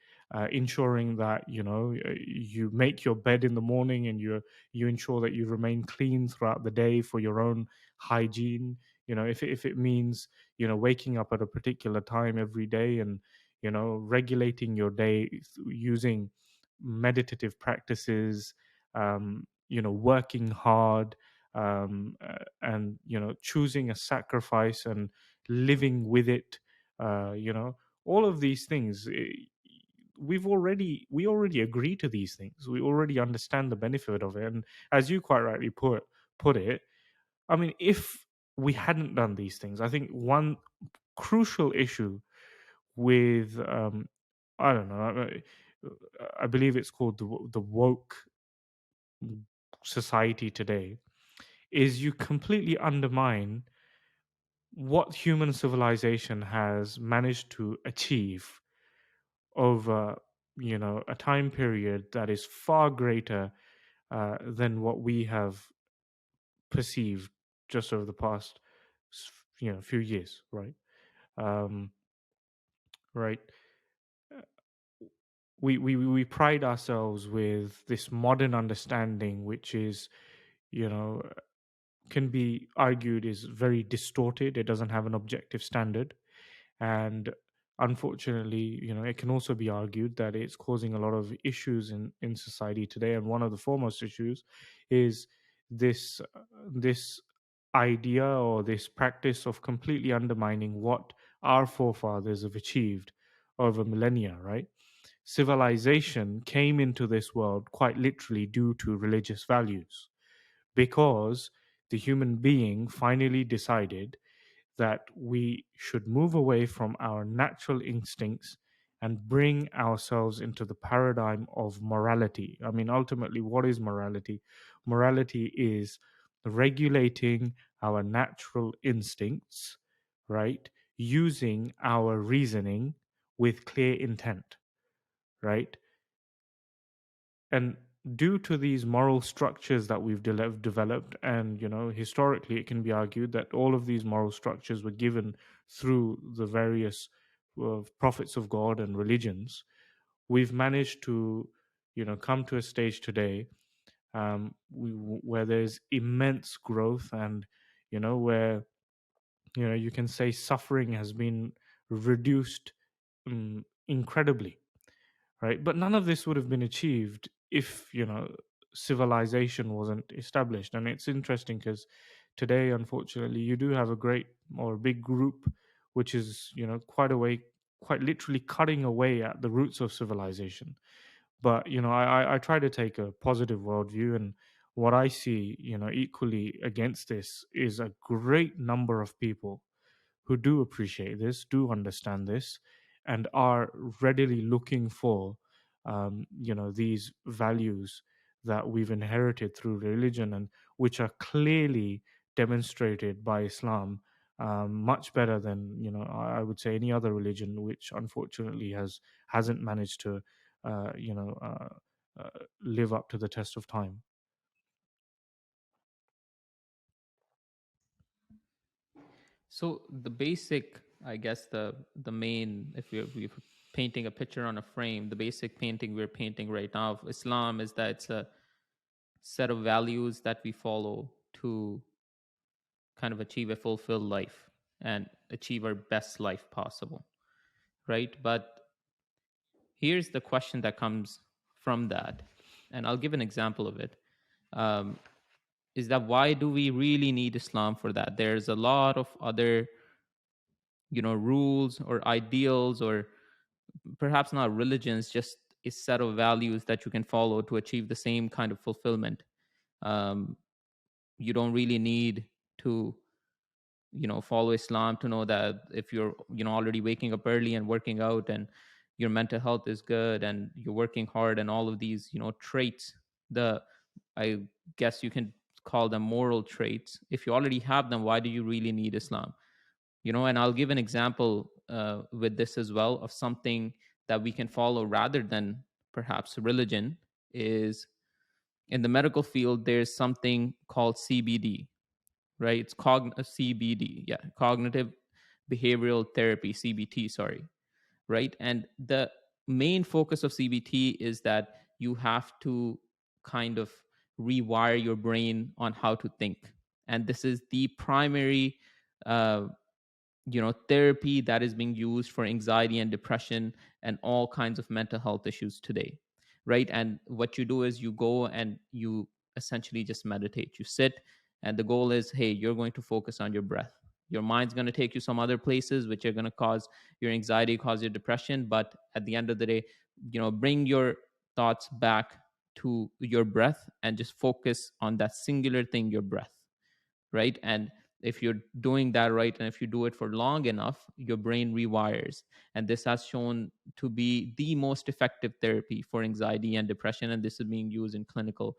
[SPEAKER 1] ensuring that you make your bed in the morning, and you ensure that you remain clean throughout the day for your own hygiene. If it means waking up at a particular time every day, and regulating your day using meditative practices, working hard, and choosing a sacrifice and living with it, all of these things, we already agree to these things. We already understand the benefit of it. And as you quite rightly put it, I mean, if we hadn't done these things, I think one crucial issue with I don't know, I believe it's called the woke society today, is you completely undermine what human civilization has managed to achieve over a time period that is far greater than what we have perceived just over the past few years, right? um, right. Uh, we pride ourselves with this modern understanding, which is, you know can be argued is very distorted. It doesn't have an objective standard. And unfortunately, it can also be argued that it's causing a lot of issues in society today. And one of the foremost issues is this idea, or this practice of completely undermining what our forefathers have achieved over millennia, right? Civilization came into this world quite literally due to religious values, because the human being finally decided that we should move away from our natural instincts and bring ourselves into the paradigm of morality. I mean, ultimately, what is morality? Morality is regulating our natural instincts, right? Using our reasoning with clear intent, right? And due to these moral structures that we've developed, and historically it can be argued that all of these moral structures were given through the various prophets of God and religions, we've managed to come to a stage today, where there's immense growth, and where you can say suffering has been reduced incredibly, right? But none of this would have been achieved if civilization wasn't established. And it's interesting because today, unfortunately, you do have a great or a big group which is quite literally cutting away at the roots of civilization. But I try to take a positive worldview, and what I see equally against this is a great number of people who do appreciate this, do understand this, and are readily looking for, these values that we've inherited through religion, and which are clearly demonstrated by Islam, much better than I would say any other religion, which unfortunately hasn't managed to, uh, you know, uh, live up to the test of time.
[SPEAKER 2] So the basic, I guess the main, if we painting a picture on a frame, the basic painting we're painting right now of Islam is that it's a set of values that we follow to kind of achieve a fulfilled life and achieve our best life possible, right? But here's the question that comes from that, and I'll give an example of it. Um, is that why do we really need Islam for that? There's a lot of other, rules or ideals, or perhaps not religions, just a set of values that you can follow to achieve the same kind of fulfillment. Um, you don't really need to follow Islam to know that if you're already waking up early and working out, and your mental health is good, and you're working hard, and all of these traits, the I guess you can call them moral traits. If you already have them, why do you really need Islam? And I'll give an example with this as well of something that we can follow rather than perhaps religion. Is in the medical field, there's something called CBD, right? It's CBD, yeah, cognitive behavioral therapy, CBT, sorry, right? And the main focus of CBT is that you have to kind of rewire your brain on how to think. And this is the primary uh, therapy that is being used for anxiety and depression and all kinds of mental health issues today, right? And what you do is you go and you essentially just meditate. You sit, and the goal is, hey, you're going to focus on your breath. Your mind's going to take you some other places which are going to cause your anxiety, cause your depression, but at the end of the day, bring your thoughts back to your breath and just focus on that singular thing, your breath, right? And if you're doing that right, and if you do it for long enough, your brain rewires. And this has shown to be the most effective therapy for anxiety and depression, and this is being used in clinical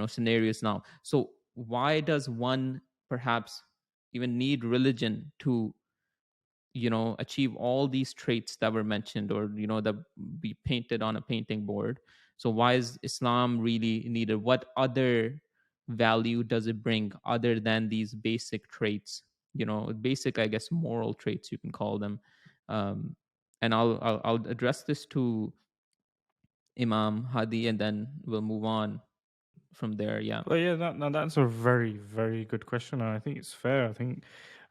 [SPEAKER 2] scenarios now. So why does one perhaps even need religion to achieve all these traits that were mentioned, or that be painted on a painting board? So why is Islam really needed? What other value does it bring other than these basic traits, basic, I guess, moral traits, you can call them? And I'll address this to Imam Hadi, and then we'll move on from there. Yeah.
[SPEAKER 1] Well, yeah, that's a very, very good question, and I think it's fair. I think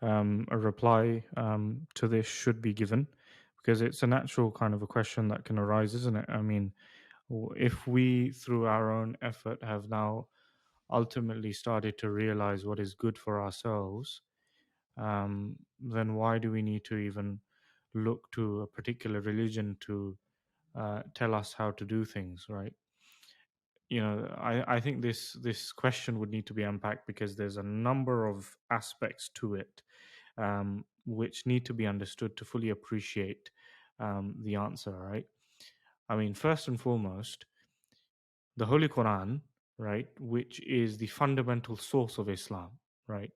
[SPEAKER 1] a reply to this should be given, because it's a natural kind of a question that can arise, isn't it? I mean, if we, through our own effort, have now ultimately started to realize what is good for ourselves, then why do we need to even look to a particular religion to tell us how to do things, right? I think this question would need to be unpacked, because there's a number of aspects to it, which need to be understood to fully appreciate the answer, right? I mean, first and foremost, the Holy Quran, right, which is the fundamental source of Islam, right?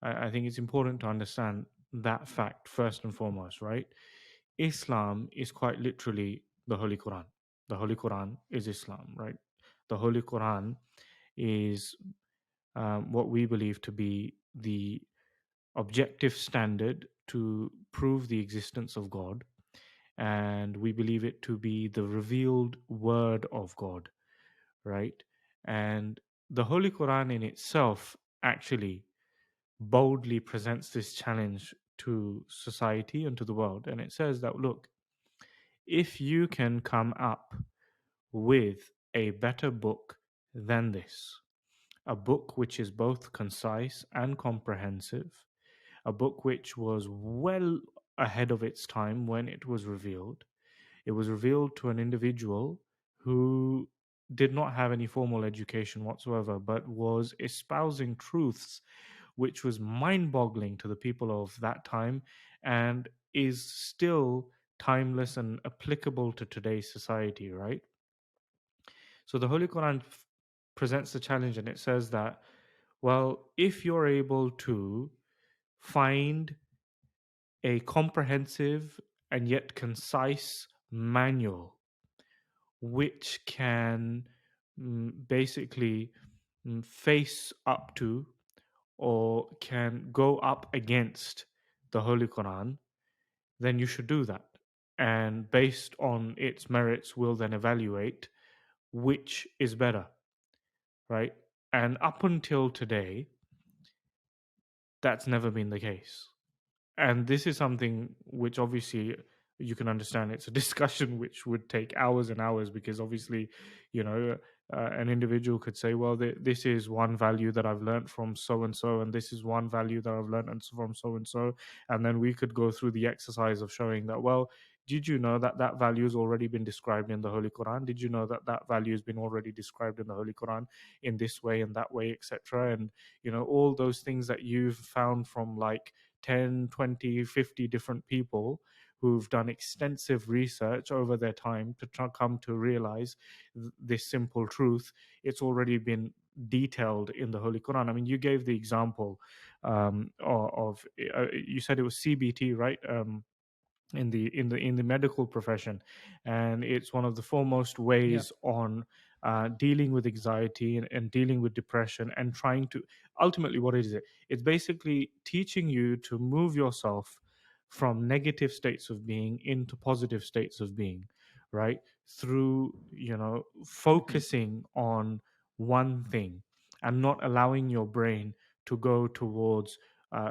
[SPEAKER 1] I think it's important to understand that fact first and foremost, right? Islam is quite literally the Holy Quran. The Holy Quran is Islam, right? The Holy Quran is what we believe to be the objective standard to prove the existence of God, and we believe it to be the revealed word of God, right? And the Holy Quran in itself actually boldly presents this challenge to society and to the world. And it says that, look, if you can come up with a better book than this, a book which is both concise and comprehensive, a book which was well ahead of its time when it was revealed. It was revealed to an individual who did not have any formal education whatsoever, but was espousing truths which was mind boggling to the people of that time, and is still timeless and applicable to today's society, right? So the Holy Quran presents the challenge, and it says that, well, if you're able to find a comprehensive and yet concise manual which can basically face up to, or can go up against, the Holy Quran, then you should do that. and based on its merits will then evaluate which is better, right? And up until today, that's never been the case. And this is something which obviously you can understand it's a discussion which would take hours and hours, because obviously, you know, an individual could say, well, this is one value that I've learned from so and so, and this is one value that I've learned from so and so. And then we could go through the exercise of showing that, well, did you know that that value has already been described in the Holy Quran? Did you know that that value has been already described in the Holy Quran in this way and that way, etc.? And, you know, all those things that you've found from like 10, 20, 50 different people who've done extensive research over their time to come to realize this simple truth. It's already been detailed in the Holy Quran. I mean, you gave the example you said it was CBT, right? In the medical profession, and it's one of the foremost
[SPEAKER 2] Yeah.
[SPEAKER 1] ways on dealing with anxiety and dealing with depression, and trying to ultimately, what is it? It's basically teaching you to move yourself from negative states of being into positive states of being, right? Through, you know,
[SPEAKER 2] Mhm.
[SPEAKER 1] focusing on one thing and not allowing your brain to go towards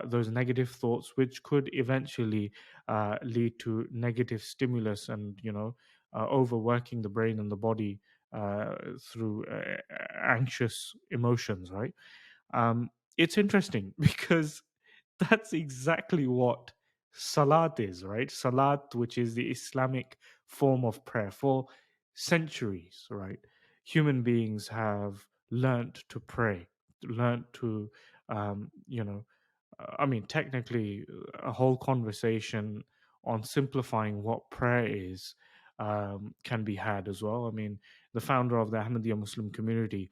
[SPEAKER 1] those negative thoughts, which could eventually lead to negative stimulus and, you know, overworking the brain and the body through anxious emotions, right? It's interesting because that's exactly what salat is, right? Salat, which is the Islamic form of prayer, for centuries, right? Human beings have learnt to pray, learnt to, you know, I mean, technically, a whole conversation on simplifying what prayer is can be had as well. I mean, the founder of the Ahmadiyya Muslim community,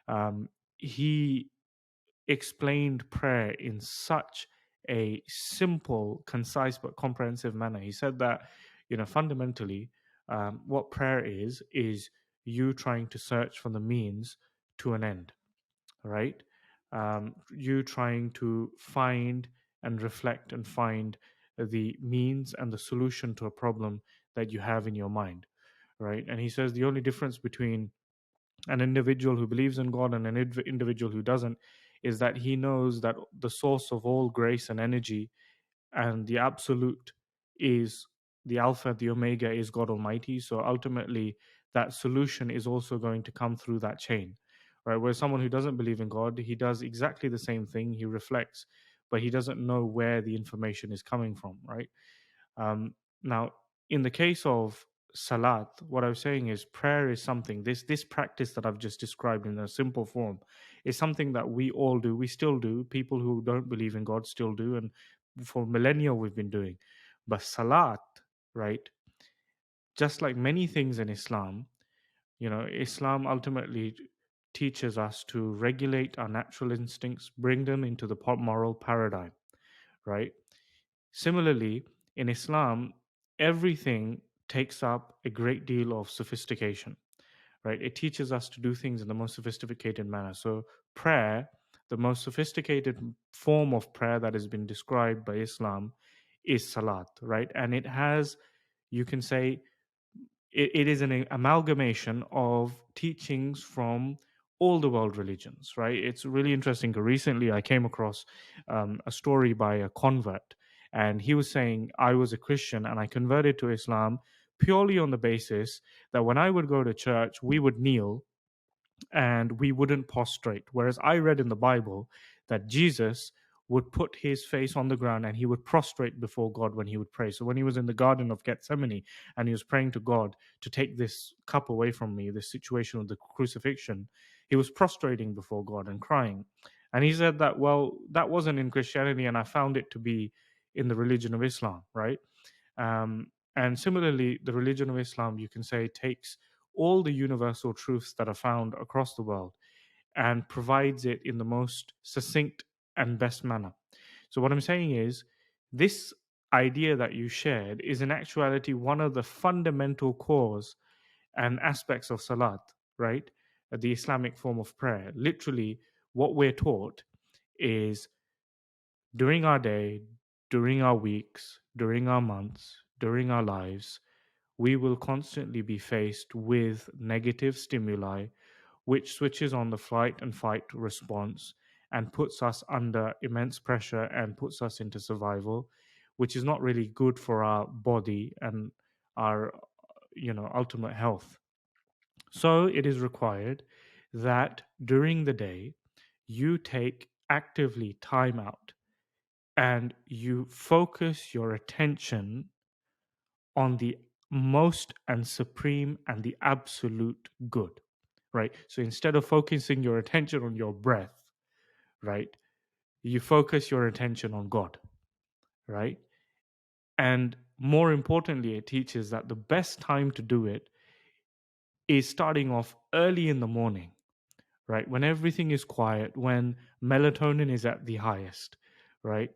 [SPEAKER 1] um, he explained prayer in such a simple, concise, but comprehensive manner. He said that, you know, fundamentally, what prayer is you trying to search for the means to an end, right? You trying to find and reflect and find the means and the solution to a problem that you have in your mind, right? And he says the only difference between an individual who believes in God and an individual who doesn't is that he knows that the source of all grace and energy and the absolute is the Alpha, the Omega is God Almighty. So ultimately, that solution is also going to come through that chain, right? Where someone who doesn't believe in God, he does exactly the same thing, he reflects, but he doesn't know where the information is coming from, right? Now, in the case of salat, what I was saying is prayer is something. This practice that I've just described in a simple form is something that we all do. We still do. People who don't believe in God still do, and for millennia we've been doing. But salat, right? Just like many things in Islam, you know, Islam ultimately teaches us to regulate our natural instincts, bring them into the moral paradigm, right? Similarly, in Islam, everything takes up a great deal of sophistication, right? It teaches us to do things in the most sophisticated manner. So, prayer, the most sophisticated form of prayer that has been described by Islam, is salat, right? And it has, you can say, it is an amalgamation of teachings from all the world religions, right? It's really interesting. Recently, I came across a story by a convert, and he was saying, I was a Christian and I converted to Islam purely on the basis that when I would go to church, we would kneel and we wouldn't prostrate. Whereas I read in the Bible that Jesus would put his face on the ground and he would prostrate before God when he would pray. So when he was in the Garden of Gethsemane and he was praying to God to take this cup away from me, this situation of the crucifixion, he was prostrating before God and crying. And he said that, well, that wasn't in Christianity, and I found it to be in the religion of Islam, right? And similarly, the religion of Islam, you can say, takes all the universal truths that are found across the world and provides it in the most succinct and best manner. So, what I'm saying is, this idea that you shared is in actuality one of the fundamental cores and aspects of Salat, right? The Islamic form of prayer. Literally, what we're taught is during our day, during our weeks, during our months, during our lives, we will constantly be faced with negative stimuli, which switches on the flight and fight response and puts us under immense pressure and puts us into survival, which is not really good for our body and our, ultimate health. So it is required that during the day you take actively time out and you focus your attention on the most and supreme and the absolute good, right? So instead of focusing your attention on your breath, right, you focus your attention on God, right? And more importantly, it teaches that the best time to do it is starting off early in the morning, right? When everything is quiet, when melatonin is at the highest, right?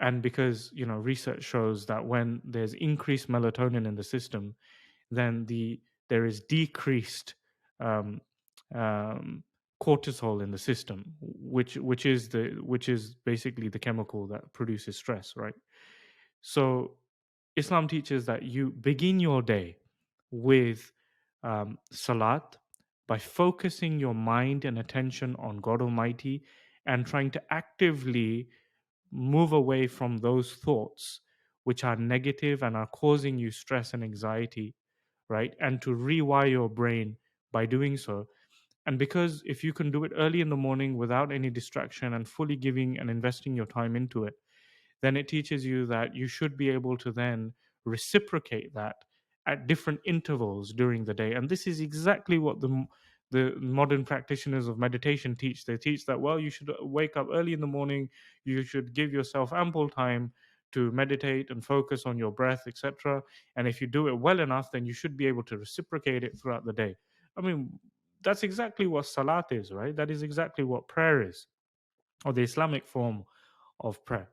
[SPEAKER 1] And because, research shows that when there's increased melatonin in the system, then there is decreased um, um, cortisol in the system, which is basically the chemical that produces stress, right? So Islam teaches that you begin your day with salat by focusing your mind and attention on God Almighty and trying to actively move away from those thoughts which are negative and are causing you stress and anxiety, right? And to rewire your brain by doing so. And because if you can do it early in the morning without any distraction and fully giving and investing your time into it, then it teaches you that you should be able to then reciprocate that at different intervals during the day. And this is exactly what the modern practitioners of meditation teach. They teach that, well, you should wake up early in the morning, you should give yourself ample time to meditate and focus on your breath, etc. And if you do it well enough, then you should be able to reciprocate it throughout the day. I mean, that's exactly what salat is, right? That is exactly what prayer is, or the Islamic form of prayer.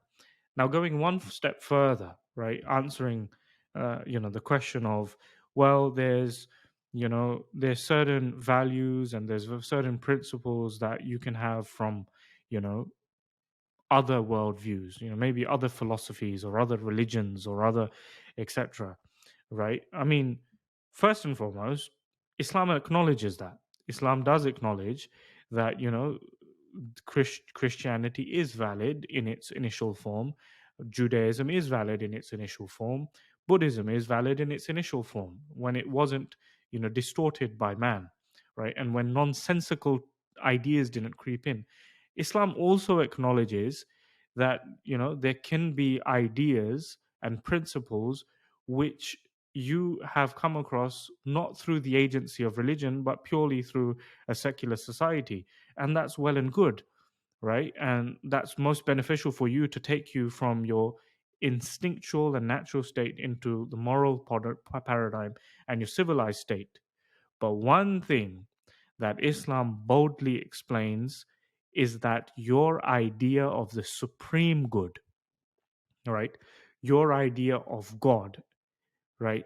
[SPEAKER 1] Now, going one step further, right, answering, the question of, well, there's certain values and there's certain principles that you can have from, you know, other worldviews, maybe other philosophies or other religions or other, etc. Right? I mean, first and foremost, Islam acknowledges that. Islam does acknowledge that, Christianity is valid in its initial form, Judaism is valid in its initial form, Buddhism is valid in its initial form when it wasn't, distorted by man, right? And when nonsensical ideas didn't creep in. Islam also acknowledges that, there can be ideas and principles which you have come across not through the agency of religion, but purely through a secular society. And that's well and good, right? And that's most beneficial for you to take you from your instinctual and natural state into the moral paradigm and your civilized state. But one thing that Islam boldly explains is that your idea of the supreme good, right? Your idea of God, right?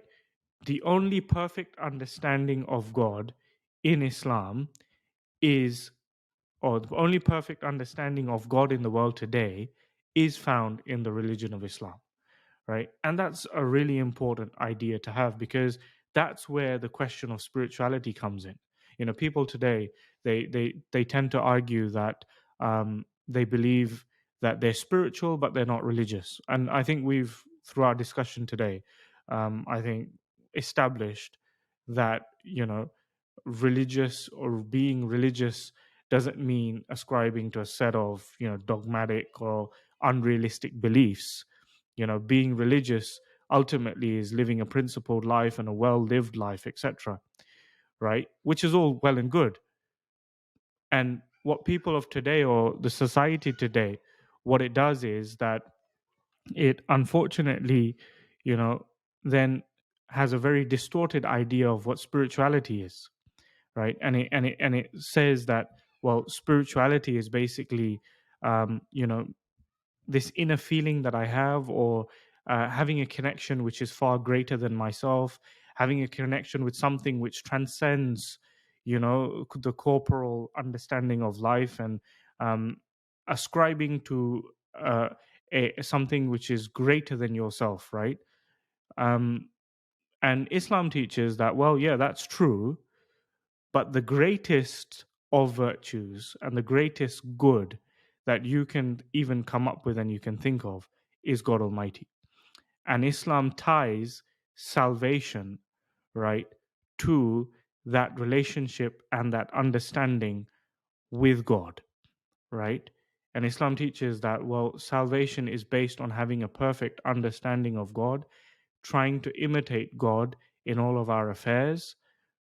[SPEAKER 1] The only perfect understanding of God in Islam is, or the only perfect understanding of God in the world today is found in the religion of Islam, right? And that's a really important idea to have, because that's where the question of spirituality comes in. People today, they tend to argue that they believe that they're spiritual but they're not religious. And I think we've, through our discussion today, I think established that, religious or being religious doesn't mean ascribing to a set of, dogmatic or unrealistic beliefs. Being religious ultimately is living a principled life and a well lived life, etc., right? Which is all well and good. And what people of today, or the society today, what it does is that it unfortunately, you know then has a very distorted idea of what spirituality is, right? And it says that, well, spirituality is basically, um, you know this inner feeling that I have, or having a connection which is far greater than myself, having a connection with something which transcends, the corporal understanding of life, and um, ascribing to uh, something which is greater than yourself, right? And Islam teaches that, well, yeah, that's true, but the greatest of virtues and the greatest good that you can even come up with and you can think of is God Almighty. And Islam ties salvation, right, to that relationship and that understanding with God, right? And Islam teaches that, well, salvation is based on having a perfect understanding of God, trying to imitate God in all of our affairs,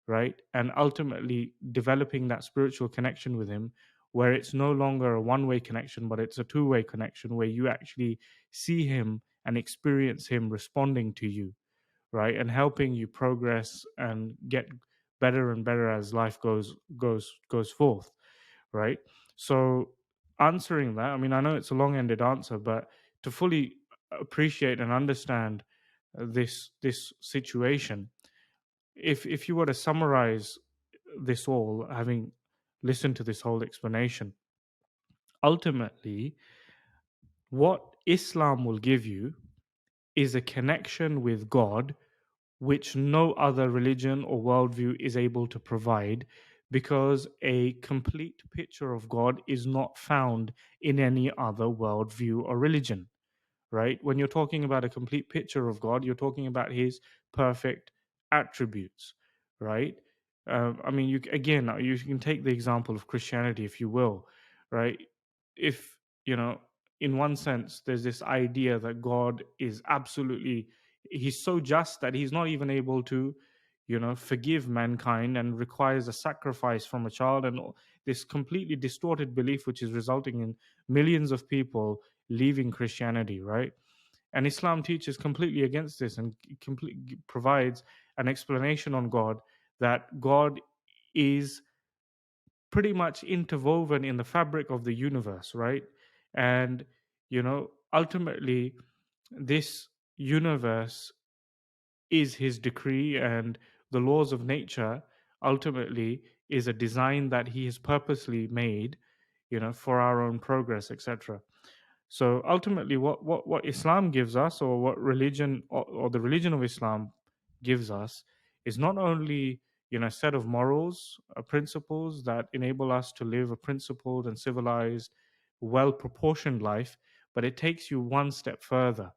[SPEAKER 1] right? And ultimately developing that spiritual connection with Him, where it's no longer a one way connection, but it's a two-way connection where you actually see Him and experience Him responding to you, right? And helping you progress and get better and better as life goes forth, right? So answering that, I mean, I know it's a long-ended answer, but to fully appreciate and understand this situation, if you were to summarize this all, having listened to this whole explanation, ultimately what Islam will give you is a connection with God which no other religion or worldview is able to provide, because a complete picture of God is not found in any other worldview or religion, right? When you're talking about a complete picture of God, you're talking about His perfect attributes, right? I mean, you can take the example of Christianity, if you will, right? If, you know, in one sense, there's this idea that God is absolutely, He's so just that He's not even able to, forgive mankind and requires a sacrifice from a child, and this completely distorted belief, which is resulting in millions of people leaving Christianity, right? And Islam teaches completely against this and provides an explanation on God, that God is pretty much interwoven in the fabric of the universe, right? And, ultimately, this universe is His decree, and the laws of nature ultimately is a design that He has purposely made, for our own progress, etc. So ultimately, what Islam gives us, or what religion, or the religion of Islam gives us, is not only, a set of morals, principles that enable us to live a principled and civilized, well proportioned life, but it takes you one step further,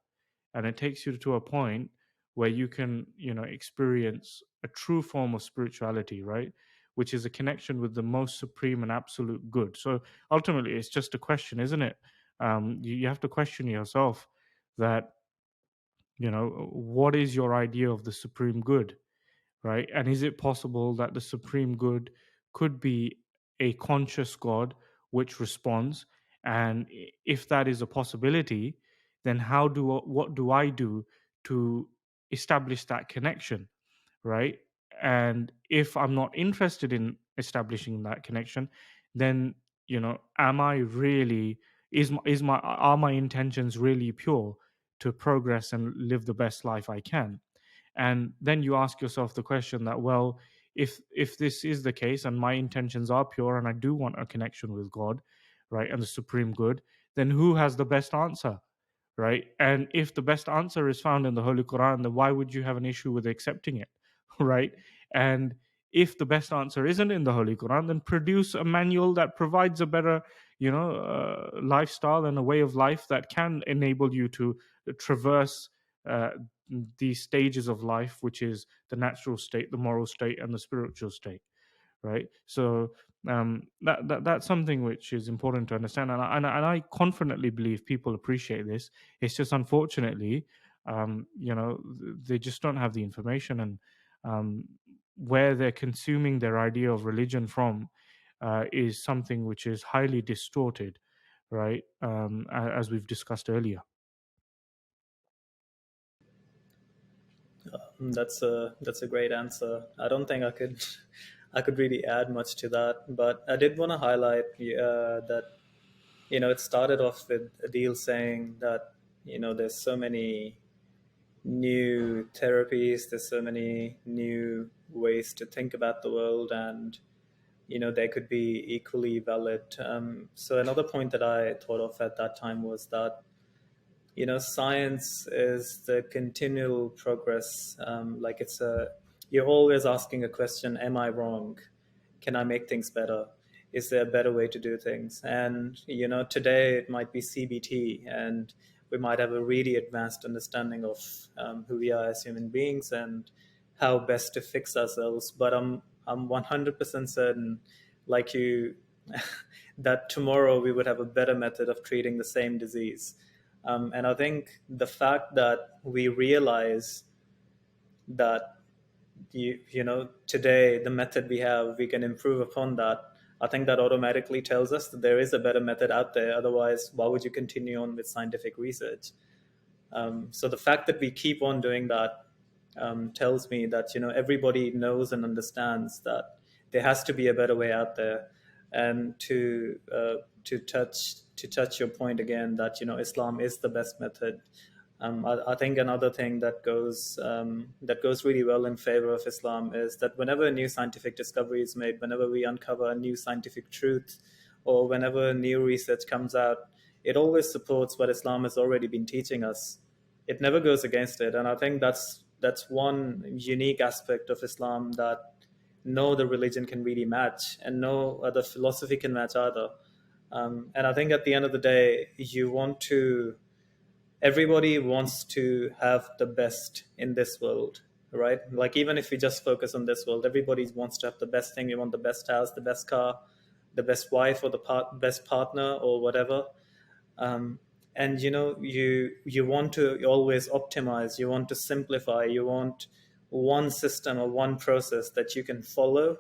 [SPEAKER 1] and it takes you to a point where you can, experience a true form of spirituality, right? Which is a connection with the most supreme and absolute good. So ultimately, it's just a question, isn't it? You have to question yourself that, what is your idea of the supreme good, right? And is it possible that the supreme good could be a conscious God which responds? And if that is a possibility, then what do I do to establish that connection, right? And if I'm not interested in establishing that connection, then, am I really, is my are my intentions really pure to progress and live the best life I can? And then you ask yourself the question that, well, if this is the case and my intentions are pure and I do want a connection with God, right, and the supreme good, then who has the best answer, right? And if the best answer is found in the Holy Quran, then why would you have an issue with accepting it? Right? And if the best answer isn't in the Holy Quran, then produce a manual that provides a better, lifestyle and a way of life that can enable you to traverse uh, these stages of life, which is the natural state, the moral state, and the spiritual state, right? So that's something which is important to understand, and I confidently believe people appreciate this. It's just unfortunately, they just don't have the information, and um, where they're consuming their idea of religion from is something which is highly distorted, right? As we've discussed earlier.
[SPEAKER 3] That's a great answer. I don't think I could I could really add much to that, but I did want to highlight that it started off with Adil saying that there's so many new therapies, there's so many new ways to think about the world, and they could be equally valid. So another point that I thought of at that time was that science is the continual progress. Like you're always asking a question: Am I wrong? Can I make things better? Is there a better way to do things? And today it might be CBT, and we might have a really advanced understanding of who we are as human beings and how best to fix ourselves. But I'm 100% certain, like you, that tomorrow we would have a better method of treating the same disease. And I think the fact that we realize that today the method we have, we can improve upon that. I think that automatically tells us that there is a better method out there. Otherwise, why would you continue on with scientific research? So the fact that we keep on doing that tells me that everybody knows and understands that there has to be a better way out there. And to touch your point again, that Islam is the best method. I think another thing that goes really well in favor of Islam is that whenever a new scientific discovery is made, whenever we uncover a new scientific truth, or whenever new research comes out, it always supports what Islam has already been teaching us. It never goes against it, and I think that's one unique aspect of Islam that no other religion can really match, and no other philosophy can match either. And I think at the end of the day, everybody wants to have the best in this world, right? Like, even if we just focus on this world, everybody wants to have the best thing. You want the best house, the best car, the best wife, or the best partner, or whatever. um, and you want to always optimize, you want to simplify, you want one system or one process that you can follow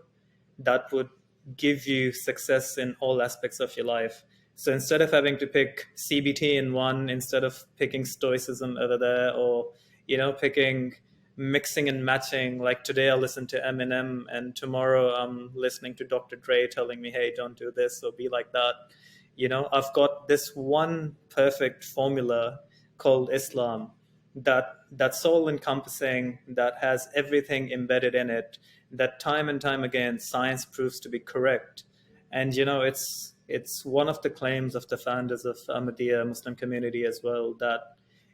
[SPEAKER 3] that would give you success in all aspects of your life. So instead of having to pick CBT in one, instead of picking stoicism over there, or picking, mixing and matching, like today I listen to Eminem and tomorrow I'm listening to Dr. Dre telling me, hey, don't do this or be like that. I've got this one perfect formula called Islam, that's all encompassing, that has everything embedded in it, that time and time again science proves to be correct. And it's one of the claims of the founders of Ahmadiyya Muslim community as well, that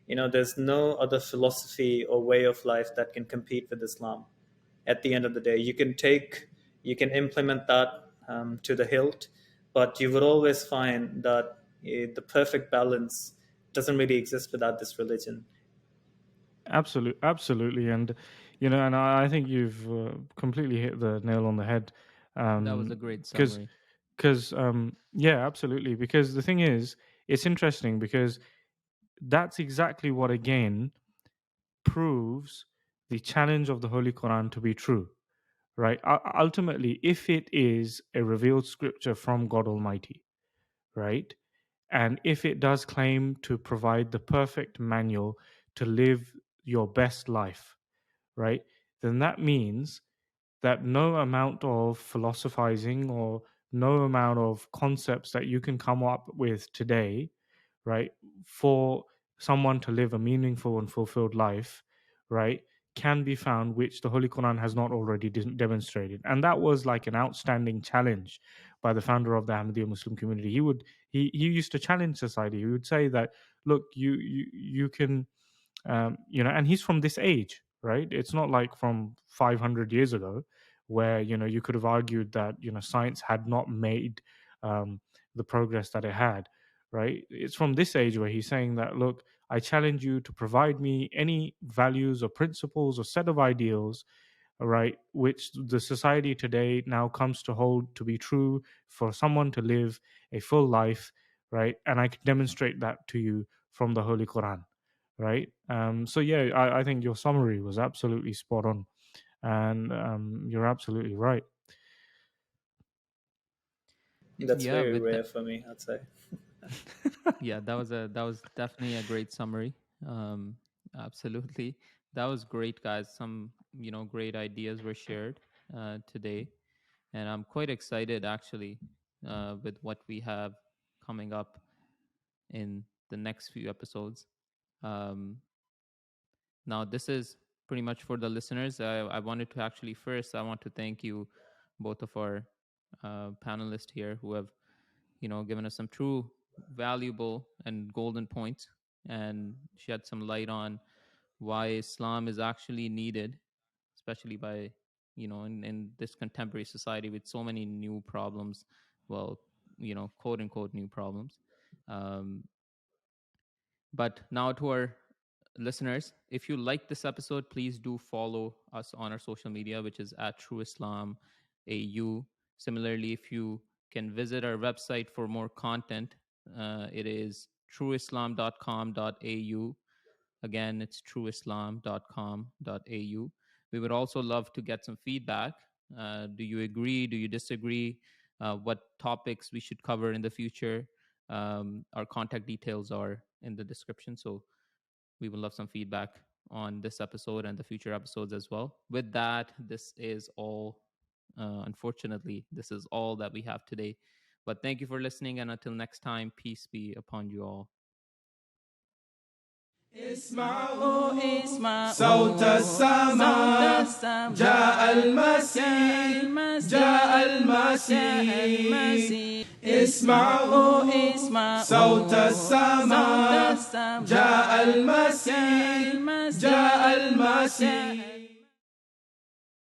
[SPEAKER 3] there's no other philosophy or way of life that can compete with Islam. At the end of the day, you can implement that to the hilt, but you would always find that the perfect balance doesn't really exist without this religion.
[SPEAKER 1] Absolutely, and and I think you've completely hit the nail on the head.
[SPEAKER 2] That was a great
[SPEAKER 1] Because
[SPEAKER 2] summary.
[SPEAKER 1] yeah, absolutely. Because the thing is, it's interesting because that's exactly what again proves the challenge of the Holy Quran to be true, right? Ultimately, if it is a revealed scripture from God Almighty, right, and if it does claim to provide the perfect manual to live your best life, right, then that means that no amount of philosophizing or no amount of concepts that you can come up with today, right, for someone to live a meaningful and fulfilled life, right, can be found which the Holy Quran has not already demonstrated. And that was like an outstanding challenge by the founder of the Ahmadiyya Muslim community. He used to challenge society. He would say that, look, you can and he's from this age, right? It's not like from 500 years ago where you could have argued that science had not made um, the progress that it had, right? It's from this age where he's saying that, look, I challenge you to provide me any values or principles or set of ideals, right, which the society today now comes to hold to be true for someone to live a full life, right? And I can demonstrate that to you from the Holy Quran, right? So yeah, I think your summary was absolutely spot on, and you're absolutely right.
[SPEAKER 3] That's
[SPEAKER 2] Yeah,
[SPEAKER 3] very
[SPEAKER 2] with
[SPEAKER 3] rare
[SPEAKER 2] that,
[SPEAKER 3] for me, I'd say.
[SPEAKER 2] yeah, that was definitely a great summary. Um, Absolutely, that was great, guys. Some great ideas were shared today, and I'm quite excited actually with what we have coming up in the next few episodes. Um, Now, this is pretty much for the listeners. I wanted to actually first, I want to thank you, both of our panelists here, who have, given us some true valuable and golden points and shed some light on why Islam is actually needed, especially by, in this contemporary society with so many new problems. Well, quote unquote new problems. Um, but now to our listeners, if you like this episode, please do follow us on our social media, which is at True Islam AU. Similarly, if you can visit our website for more content, it is trueislam.com.au. Again, it's trueislam.com.au. We would also love to get some feedback. Do you agree? Do you disagree? What topics we should cover in the future? Our contact details are in the description. So we would love some feedback on this episode and the future episodes as well. With that, this is all, unfortunately, this is all that we have today. But thank you for listening. And until next time, peace be upon you all.
[SPEAKER 4] اسمعوا صوت السماء جاء المسيح جاء المسيح اسمعوا صوت السماء جاء المسيح جاء المسيح